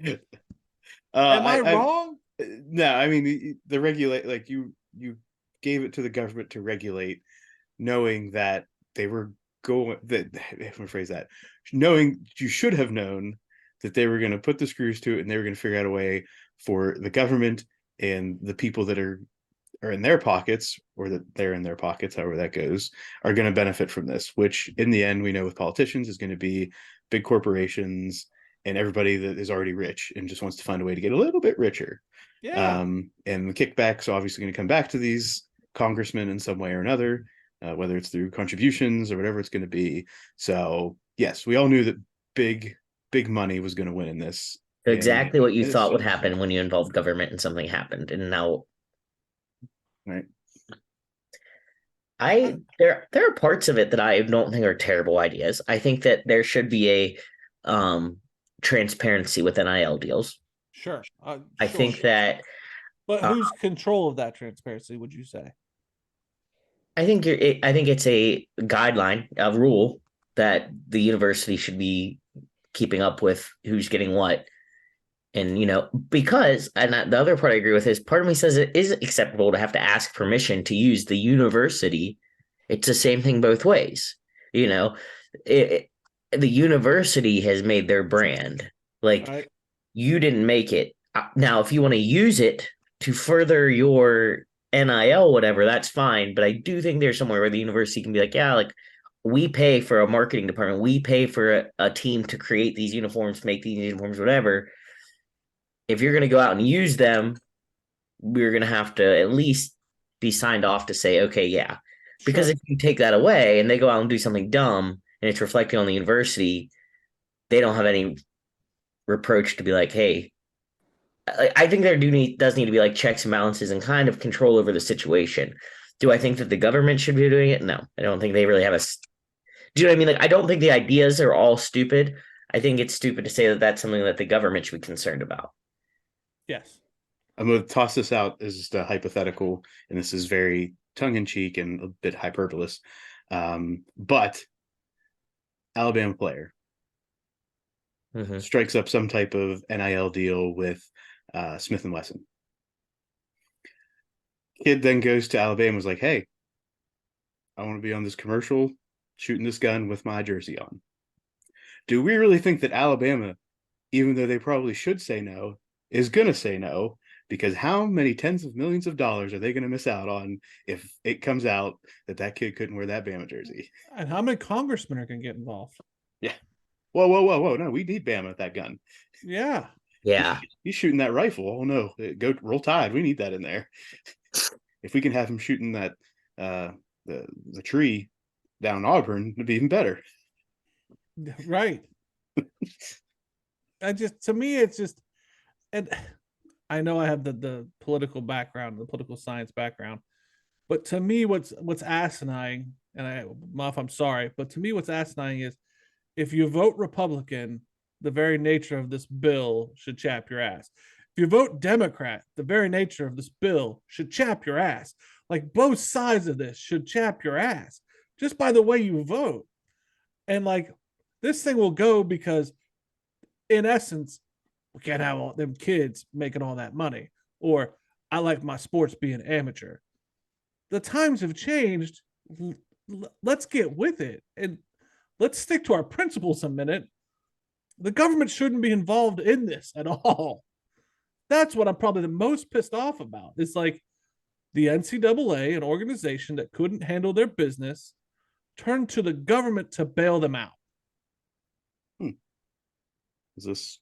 Am I wrong? No, I mean the regulate, like you gave it to the government to regulate, knowing that they were going. That let me rephrase that. Knowing you should have known that they were going to put the screws to it, and they were going to figure out a way for the government and the people that are in their pockets, or that they're in their pockets, however that goes, are going to benefit from this. Which, in the end, we know with politicians is going to be big corporations and everybody that is already rich and just wants to find a way to get a little bit richer. Yeah. And the kickbacks are obviously going to come back to these congressmen in some way or another, whether it's through contributions or whatever it's going to be. So yes, we all knew that big money was going to win in this. Exactly what you thought would happen when you involved government and something happened. And now, right. There are parts of it that I don't think are terrible ideas. I think that there should be a transparency with NIL deals. Sure. I think that. But whose control of that transparency would you say? I think it's a guideline, a rule that the university should be keeping up with who's getting what. And, because, and the other part I agree with is part of me says it is acceptable to have to ask permission to use the university. It's the same thing both ways. The university has made their brand. Like, right. You didn't make it. Now, if you want to use it to further your NIL, whatever, that's fine. But I do think there's somewhere where the university can be like, yeah, like, we pay for a marketing department. We pay for a team to create these uniforms, make these uniforms, whatever. If you're going to go out and use them, we're going to have to at least be signed off to say, okay, yeah. Because if you take that away and they go out and do something dumb and it's reflecting on the university, they don't have any reproach to be like, hey, I think there does need to be like checks and balances and kind of control over the situation. Do I think that the government should be doing it? No, I don't think they really have do you know what I mean? Like, I don't think the ideas are all stupid. I think it's stupid to say that that's something that the government should be concerned about. Yes. I'm going to toss this out as just a hypothetical, and this is very tongue-in-cheek and a bit hyperbolous. But Alabama player strikes up some type of NIL deal with Smith & Wesson. Kid then goes to Alabama and was like, hey, I want to be on this commercial shooting this gun with my jersey on. Do we really think that Alabama, even though they probably should say no, is going to say no? Because how many tens of millions of dollars are they going to miss out on if it comes out that kid couldn't wear that Bama jersey? And how many congressmen are going to get involved? Yeah. Whoa. No, we need Bama with that gun. Yeah. Yeah. He's shooting that rifle. Oh no, go roll tide. We need that in there. If we can have him shooting that the tree down Auburn, it'd be even better. Right. To me, it's just, and I know I have the political background, the political science background, but to me, what's asinine, and Muff, I'm sorry, but to me, what's asinine is if you vote Republican, the very nature of this bill should chap your ass. If you vote Democrat, the very nature of this bill should chap your ass. Like both sides of this should chap your ass just by the way you vote. And like this thing will go because, in essence, we can't have all them kids making all that money. Or I like my sports being amateur. The times have changed. Let's get with it. And let's stick to our principles a minute. The government shouldn't be involved in this at all. That's what I'm probably the most pissed off about. It's like the NCAA, an organization that couldn't handle their business, turned to the government to bail them out. Is this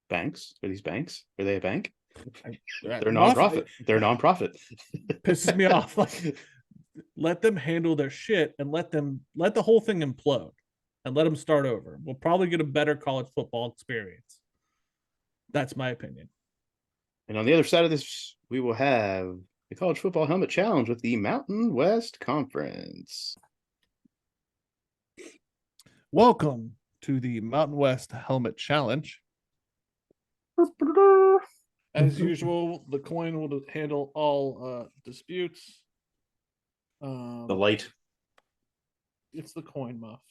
banks? Are these banks? Are they a bank? They're a Muff, nonprofit. They're a nonprofit. Pisses me off. Like, let them handle their shit and let the whole thing implode and let them start over. We'll probably get a better college football experience. That's my opinion. And on the other side of this, we will have the College Football Helmet Challenge with the Mountain West Conference. Welcome to the Mountain West Helmet Challenge. As usual, the coin will handle all disputes. The light. It's the coin, Muff.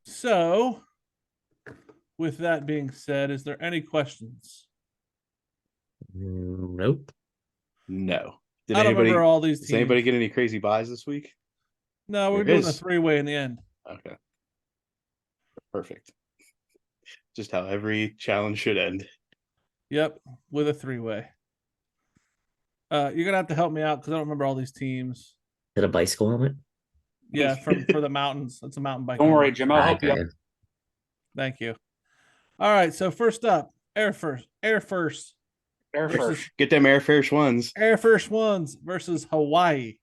So, with that being said, is there any questions? Nope. No. I don't remember all these teams. Does anybody get any crazy buys this week? No, we're doing a three-way in the end. Okay. Perfect. Just how every challenge should end. Yep, with a three-way. You're gonna have to help me out because I don't remember all these teams. Is it a bicycle helmet? Yeah, for the mountains. It's a mountain bike. Don't worry, Jim. I'll help you. Okay. Thank you. All right, so first up, Air Force. Air Force. Get them Air Force Ones. Air Force Ones versus Hawaii.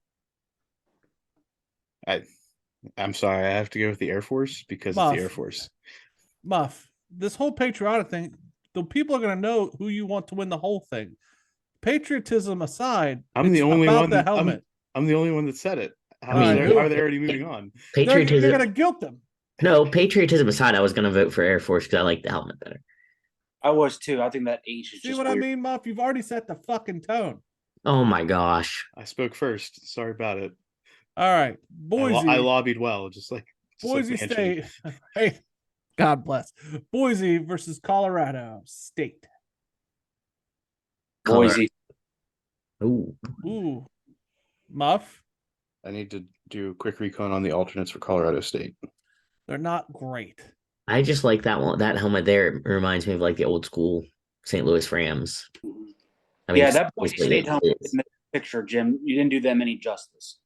I'm sorry, I have to go with the Air Force because Muff. it's the Air Force. Muff, this whole patriotic thing, the people are going to know who you want to win the whole thing. Patriotism aside, I'm the only one. The helmet. I'm the only one that said it. How I mean, are they already moving on? Patriotism. You're going to guilt them. No, patriotism aside, I was going to vote for Air Force because I like the helmet better. I was too. I think that H is See just what weird. I mean, Muff? You've already set the fucking tone. Oh my gosh. I spoke first. Sorry about it. All right. Boise. I lobbied well, just like Boise State. Hey, God bless. Boise versus Colorado State. Boise. Ooh. Muff. I need to do a quick recon on the alternates for Colorado State. They're not great. I just like that one. That helmet there it reminds me of like the old school St. Louis Rams. I mean, Yeah, that Boise State helmet in the picture, Jim. You didn't do them any justice.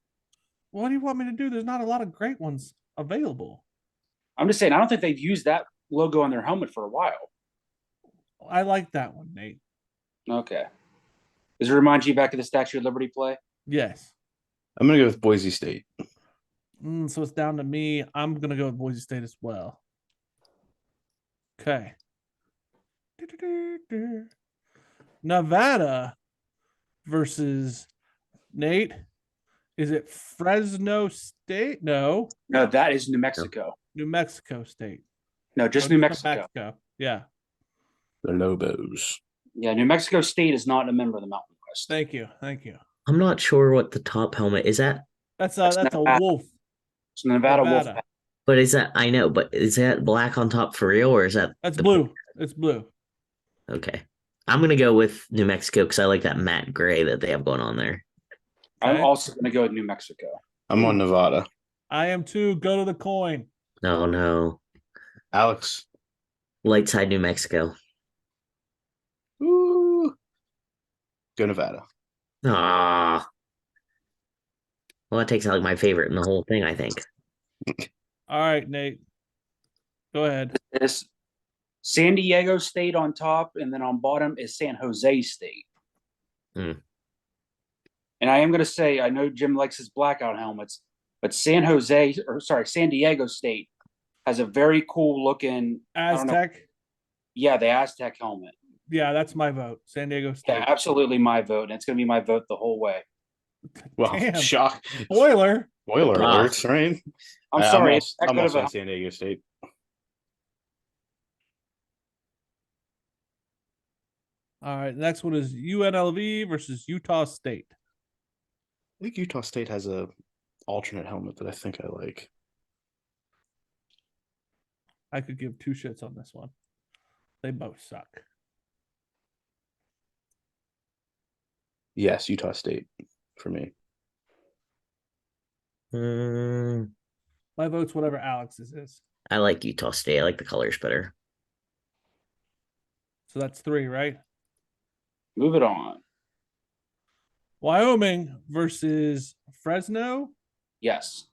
What do you want me to do? There's not a lot of great ones available. I'm just saying, I don't think they've used that logo on their helmet for a while. I like that one, Nate. Okay. Does it remind you back of the Statue of Liberty play? Yes. I'm going to go with Boise State. So it's down to me. I'm going to go with Boise State as well. Okay. Nevada versus Nate. Is it Fresno State? No. No, that is New Mexico. New Mexico State. No, just New Mexico. Yeah. The Lobos. Yeah, New Mexico State is not a member of the Mountain West. Thank you. I'm not sure what the top helmet is that. That's a wolf. It's Nevada Wolf. But is that I know, but is that black on top for real or is that That's blue? It's blue. Okay. I'm gonna go with New Mexico because I like that matte gray that they have going on there. I'm also going to go with New Mexico. I'm on Nevada. I am too. Go to the coin. No. Alex. Light side New Mexico. Ooh. Go Nevada. Ah. Well, that takes out like my favorite in the whole thing, I think. All right, Nate. Go ahead. This San Diego State on top, and then on bottom is San Jose State. Hmm. And I am going to say, I know Jim likes his blackout helmets, but San Diego State has a very cool looking Aztec. Yeah, the Aztec helmet. Yeah, that's my vote. San Diego State. Yeah, absolutely my vote, and it's going to be my vote the whole way. Well, Damn. shock. Spoiler. Spoiler alerts, right? I'm sorry. I'm also on San Diego State. All right. Next one is UNLV versus Utah State. I think Utah State has a alternate helmet that I think I like. I could give two shits on this one. They both suck. Yes, Utah State for me. My vote's whatever Alex's is. I like Utah State. I like the colors better. So that's 3, right? Move it on. Wyoming versus Fresno. Yes.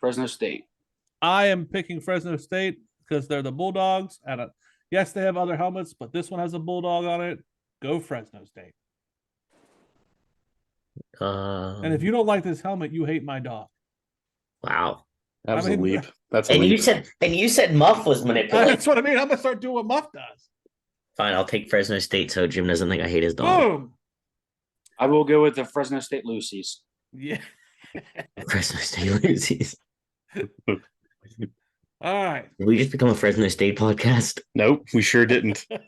Fresno State. I am picking Fresno State because they're the Bulldogs. And yes, they have other helmets, but this one has a Bulldog on it. Go Fresno State. And if you don't like this helmet, you hate my dog. Wow. That was I mean, a leap. That's a And leap. you said Muff was manipulated. That's what I mean. I'm gonna start doing what Muff does. Fine, I'll take Fresno State so Jim doesn't think I hate his dog. Boom. I will go with the Fresno State Lucy's. Yeah. Fresno State loses. All right. Did we just become a Fresno State podcast? Nope, we sure didn't. Air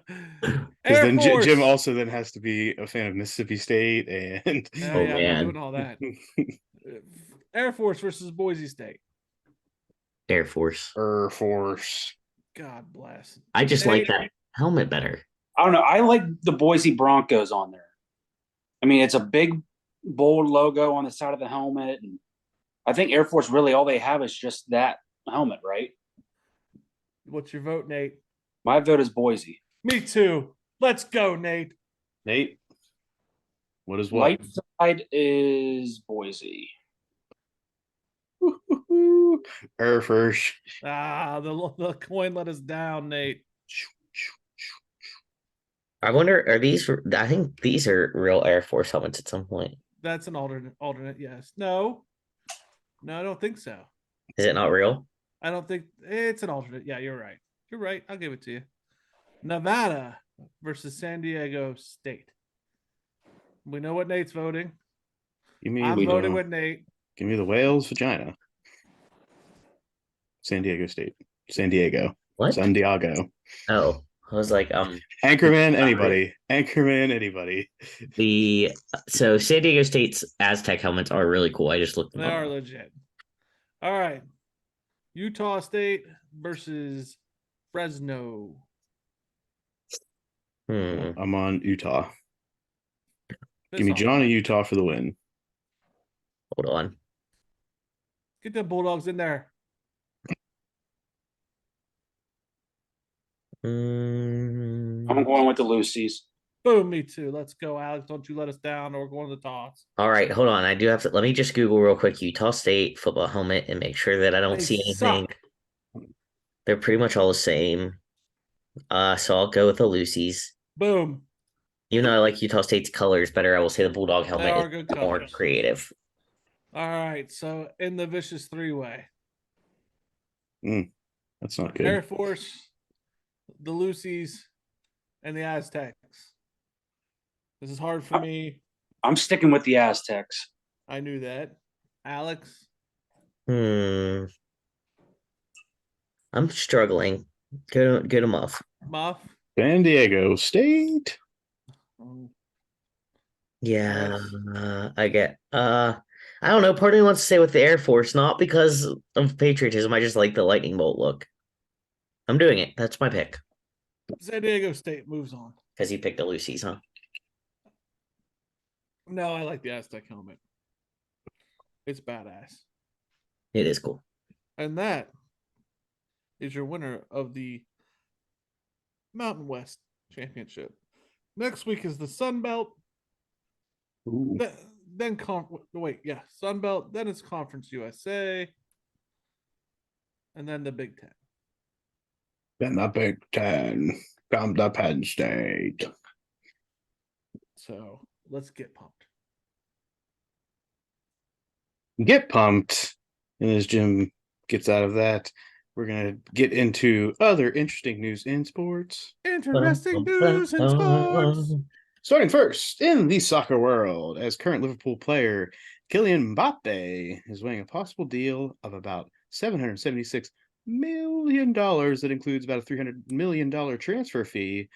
Because then Force. Jim also then has to be a fan of Mississippi State and Yeah, Oh, yeah, I'm man. doing all that. Air Force versus Boise State. Air Force. Air Force. God bless. I just like Hey, that helmet better. I don't know. I like the Boise Broncos on there. I mean, it's a big, bold logo on the side of the helmet. And I think Air Force really all they have is just that helmet, right? What's your vote, Nate? My vote is Boise. Me too. Let's go, Nate. Nate, what is what? Light side is Boise. Air Force. Ah, the coin let us down, Nate. I wonder, are these? I think these are real Air Force helmets at some point. That's an alternate, yes. No, I don't think so. Is it not real? I don't think it's an alternate. Yeah, you're right. You're right. I'll give it to you. Nevada versus San Diego State. We know what Nate's voting. I'm voting with Nate. Give me the whale's vagina. San Diego State. San Diego. What? San Diego. Oh, I was like, Anchorman, anybody. Anchorman, anybody. So San Diego State's Aztec helmets are really cool. I just looked them They up. are legit. All right. Utah State versus Fresno. I'm on Utah. Give me This Johnny all- Utah for the win. Hold on. Get the Bulldogs in there. I'm going with the Lucy's. Boom, me too. Let's go, Alex. Don't you let us down, or we're going to the toss. All right, hold on. I do have to. Let me just Google real quick Utah State football helmet and make sure that I don't They see anything. suck. They're pretty much all the same. So I'll go with the Lucy's. Boom. Even though I like Utah State's colors better, I will say the Bulldog They helmet are is good more colors. creative. All right. So in the vicious three-way, That's not good. Air Force, the Lucy's, and the Aztecs. This is hard for me. I'm sticking with the Aztecs. I knew that. Alex, I'm struggling. Go to Muff. Muff. San Diego State. Yeah, I get. I don't know. Part of me wants to say with the Air Force, not because of patriotism. I just like the lightning bolt look. I'm doing it. That's my pick. San Diego State moves on. Because you picked the Lucy's, huh? No, I like the Aztec helmet. It's badass. It is cool. And that is your winner of the Mountain West Championship. Next week is the Sun Belt. Ooh. Then Sun Belt. Then it's Conference USA, and then the Big Ten. Then the Big Ten. Come to Penn State. So let's get pumped. Get pumped. And as Jim gets out of that, we're going to get into other interesting news in sports. Interesting news in sports. Starting first in the soccer world, as current Liverpool player Kylian Mbappe is weighing a possible deal of about $776 million that includes about a $300 million transfer fee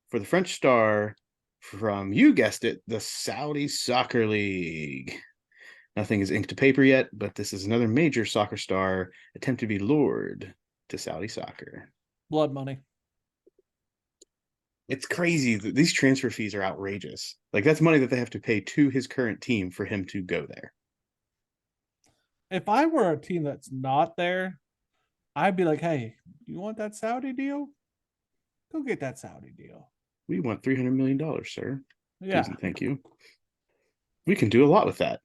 for the French star from, you guessed it, the Saudi Soccer League. Nothing is ink to paper yet, but this is another major soccer star attempting to be lured to Saudi soccer. Blood money. It's crazy that these transfer fees are outrageous. Like, that's money that they have to pay to his current team for him to go there. If I were a team that's not there, I'd be like, hey, you want that Saudi deal? Go get that Saudi deal. We want $300 million, sir. Yeah. Please and thank you. We can do a lot with that.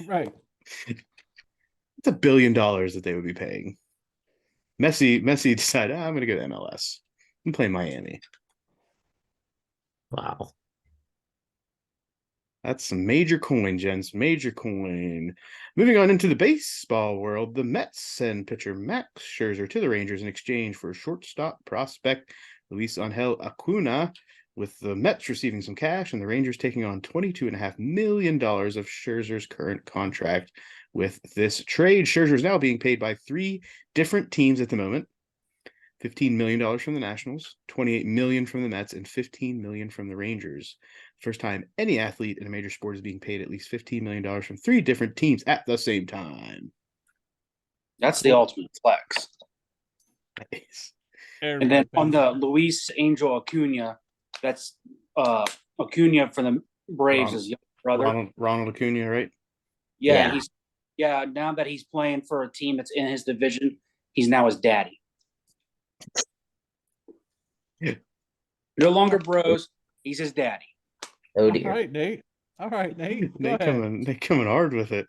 Right. It's $1 billion that they would be paying. Messi decided, I'm going to go to MLS and play Miami. Wow. That's some major coin, gents. Major coin. Moving on into the baseball world, the Mets send pitcher Max Scherzer to the Rangers in exchange for shortstop prospect Luis Angel Acuna, with the Mets receiving some cash and the Rangers taking on $22.5 million of Scherzer's current contract. With this trade, Scherzer is now being paid by 3 different teams at the moment. $15 million from the Nationals, $28 million from the Mets, and $15 million from the Rangers. First time any athlete in a major sport is being paid at least $15 million from 3 different teams at the same time. That's the ultimate flex. Nice. And then on the Luis Angel Acuna, that's Acuna for the Braves' his young brother. Ronald Acuna, right? Yeah, now that he's playing for a team that's in his division, he's now his daddy. No longer bros, he's his daddy. Oh dear. All right, Nate. They coming hard with it.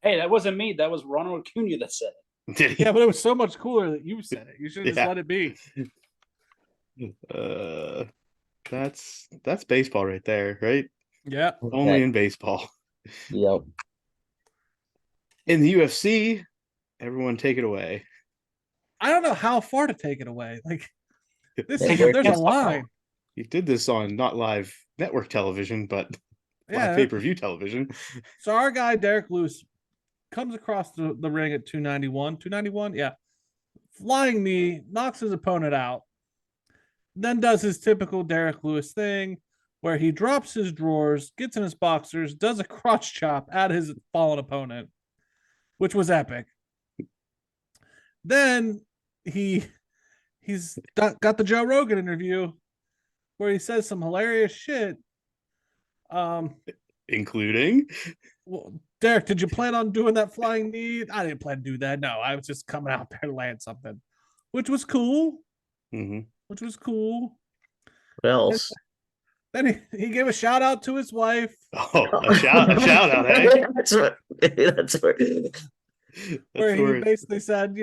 Hey, that wasn't me. That was Ronald Acuna that said it. Did he? Yeah, but it was so much cooler that you said it. You should have just let it be. That's baseball right there, right? Yeah. Only in baseball. Yep. In the UFC, everyone take it away. I don't know how far to take it away. Like this, Hey, there's a line. You did this on not live network television, but Yeah. live pay-per-view television. So our guy Derek Lewis comes across the ring at 291. Yeah. Flying knee, knocks his opponent out. Then does his typical Derek Lewis thing where he drops his drawers, gets in his boxers, does a crotch chop at his fallen opponent, which was epic. Then he's got the Joe Rogan interview where he says some hilarious shit. Including? Well, Derek, did you plan on doing that flying knee? I didn't plan to do that. No, I was just coming out there to land something, which was cool. Mm-hmm. Which was cool. What else? Then he gave a shout out to his wife. Oh, a shout out, eh? That's Where he basically said,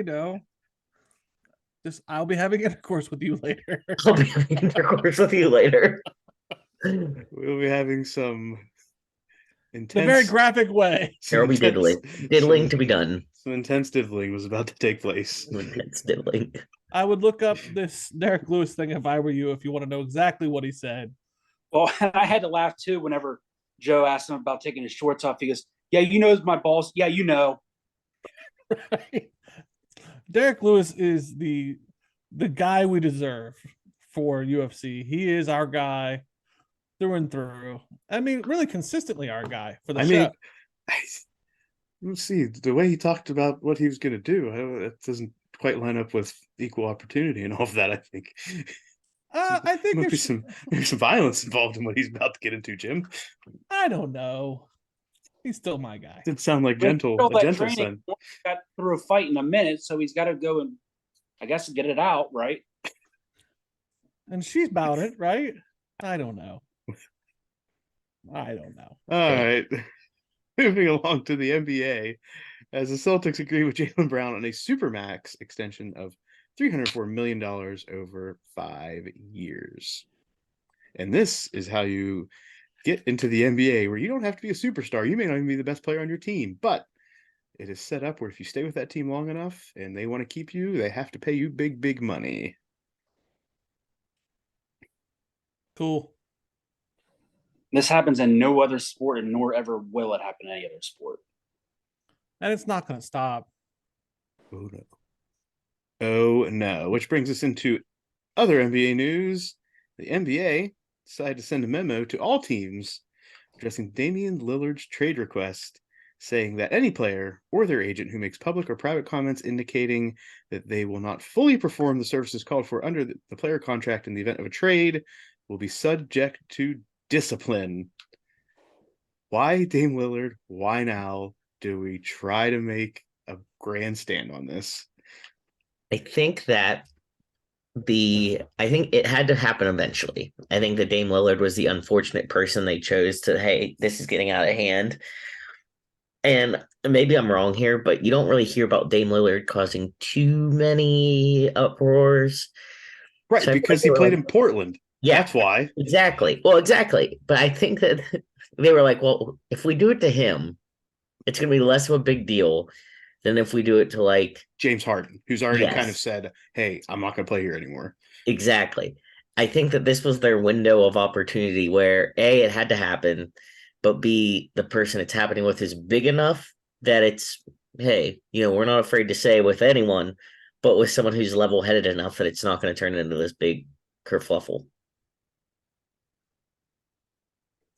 just I'll be having intercourse with you later. I'll be having intercourse with you later. We'll be having some intense, in a very graphic way. There will be diddling. Diddling to be done. Some intense diddling was about to take place. Some intense diddling. I would look up this Derek Lewis thing if I were you, if you want to know exactly what he said. Well, I had to laugh too whenever Joe asked him about taking his shorts off. He goes, "Yeah, you know my balls. Yeah, you know." Right? Derek Lewis is the guy we deserve for UFC. He is our guy through and through. I mean, really consistently our guy for the show. Let's see, the way he talked about what he was going to do, it doesn't quite line up with equal opportunity and all of that, I think. I think there's some violence involved in what he's about to get into, Jim. I don't know. He's still my guy. Didn't sound like a gentle son. Got through a fight in a minute, so he's got to go and, I guess, get it out, right? And she's about it, right? I don't know. All right. Moving along to the NBA, as the Celtics agree with Jaylen Brown on a Supermax extension of $304 million over 5 years. And this is how you get into the NBA, where you don't have to be a superstar. You may not even be the best player on your team, but it is set up where if you stay with that team long enough and they want to keep you, they have to pay you big, big money. Cool. This happens in no other sport, and nor ever will it happen in any other sport. And it's not going to stop. Oh, no. Oh, no. Which brings us into other NBA news. The NBA decided to send a memo to all teams addressing Damian Lillard's trade request, saying that any player or their agent who makes public or private comments indicating that they will not fully perform the services called for under the player contract in the event of a trade will be subject to discipline. Why Dame Lillard? Why now do we try to make a grandstand on this? I think that I think it had to happen eventually. I think that Dame Lillard was the unfortunate person they chose to, hey, this is getting out of hand. And maybe I'm wrong here, but you don't really hear about Dame Lillard causing too many uproars. Right, So I feel because like they he were played like, in Portland. yeah, That's why. exactly. Well, exactly. But I think that they were like, well, if we do it to him, it's going to be less of a big deal than if we do it to like James Harden, who's already kind of Yes. said, hey, I'm not going to play here anymore. Exactly. I think that this was their window of opportunity where A, it had to happen, but B, the person it's happening with is big enough that it's, hey, we're not afraid to say with anyone, but with someone who's level headed enough that it's not going to turn into this big kerfluffle.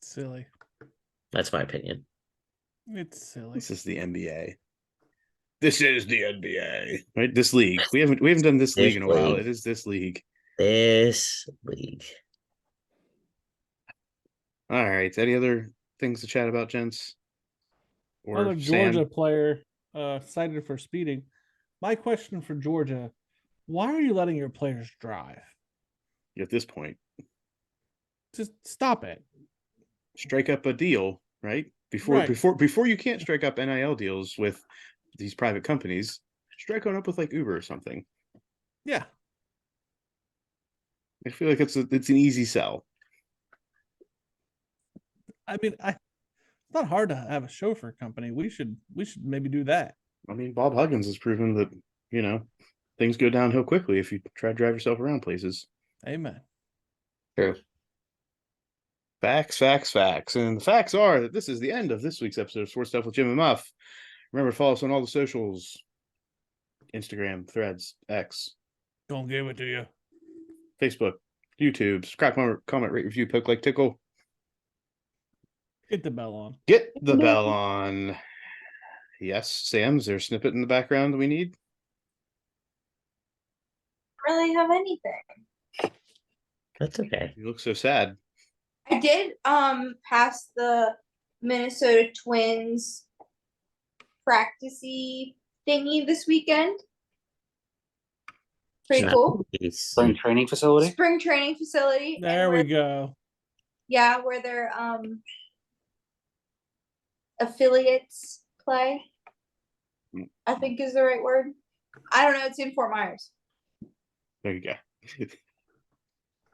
Silly. That's my opinion. It's silly. This is the NBA. This is the NBA. Right? This league. We haven't done this league in a while. It is this league. This league. All right. Any other things to chat about, gents? Or Another Georgia Sam? player cited for speeding. My question for Georgia: why are you letting your players drive? At this point, Just stop it. strike up a deal, right? Right. Before you can't strike up NIL deals with these private companies, strike one up with like Uber or something. Yeah. I feel like it's an easy sell. I mean, it's not hard to have a chauffeur company. We should maybe do that. I mean, Bob Huggins has proven that, things go downhill quickly if you try to drive yourself around places. Amen. True. Facts. And the facts are that this is the end of this week's episode of Sports Stuff with Jim and Muff. Remember to follow us on all the socials: Instagram, Threads, X, Don't give it to you. Facebook, YouTube. Subscribe, comment, rate, review, poke, like, tickle. Get the bell on. Get the bell on. Yes, Sam, is there a snippet in the background we need? Really have anything. That's okay. You look so sad. I did pass the Minnesota Twins practicey thingy this weekend. Pretty cool. Spring training facility. Spring training facility. There we go. Yeah, where their affiliates play. I think is the right word. I don't know. It's in Fort Myers. There you go.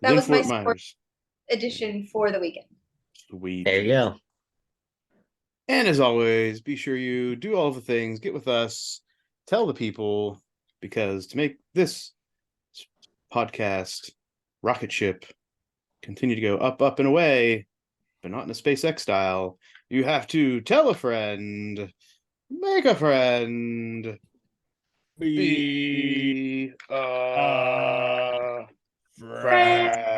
That was my Fort Myers edition for the weekend. Sweet. There you go. And as always, be sure you do all the things, get with us, tell the people, because to make this podcast rocket ship continue to go up, up, and away, but not in a SpaceX style, you have to tell a friend, make a friend, be a friend.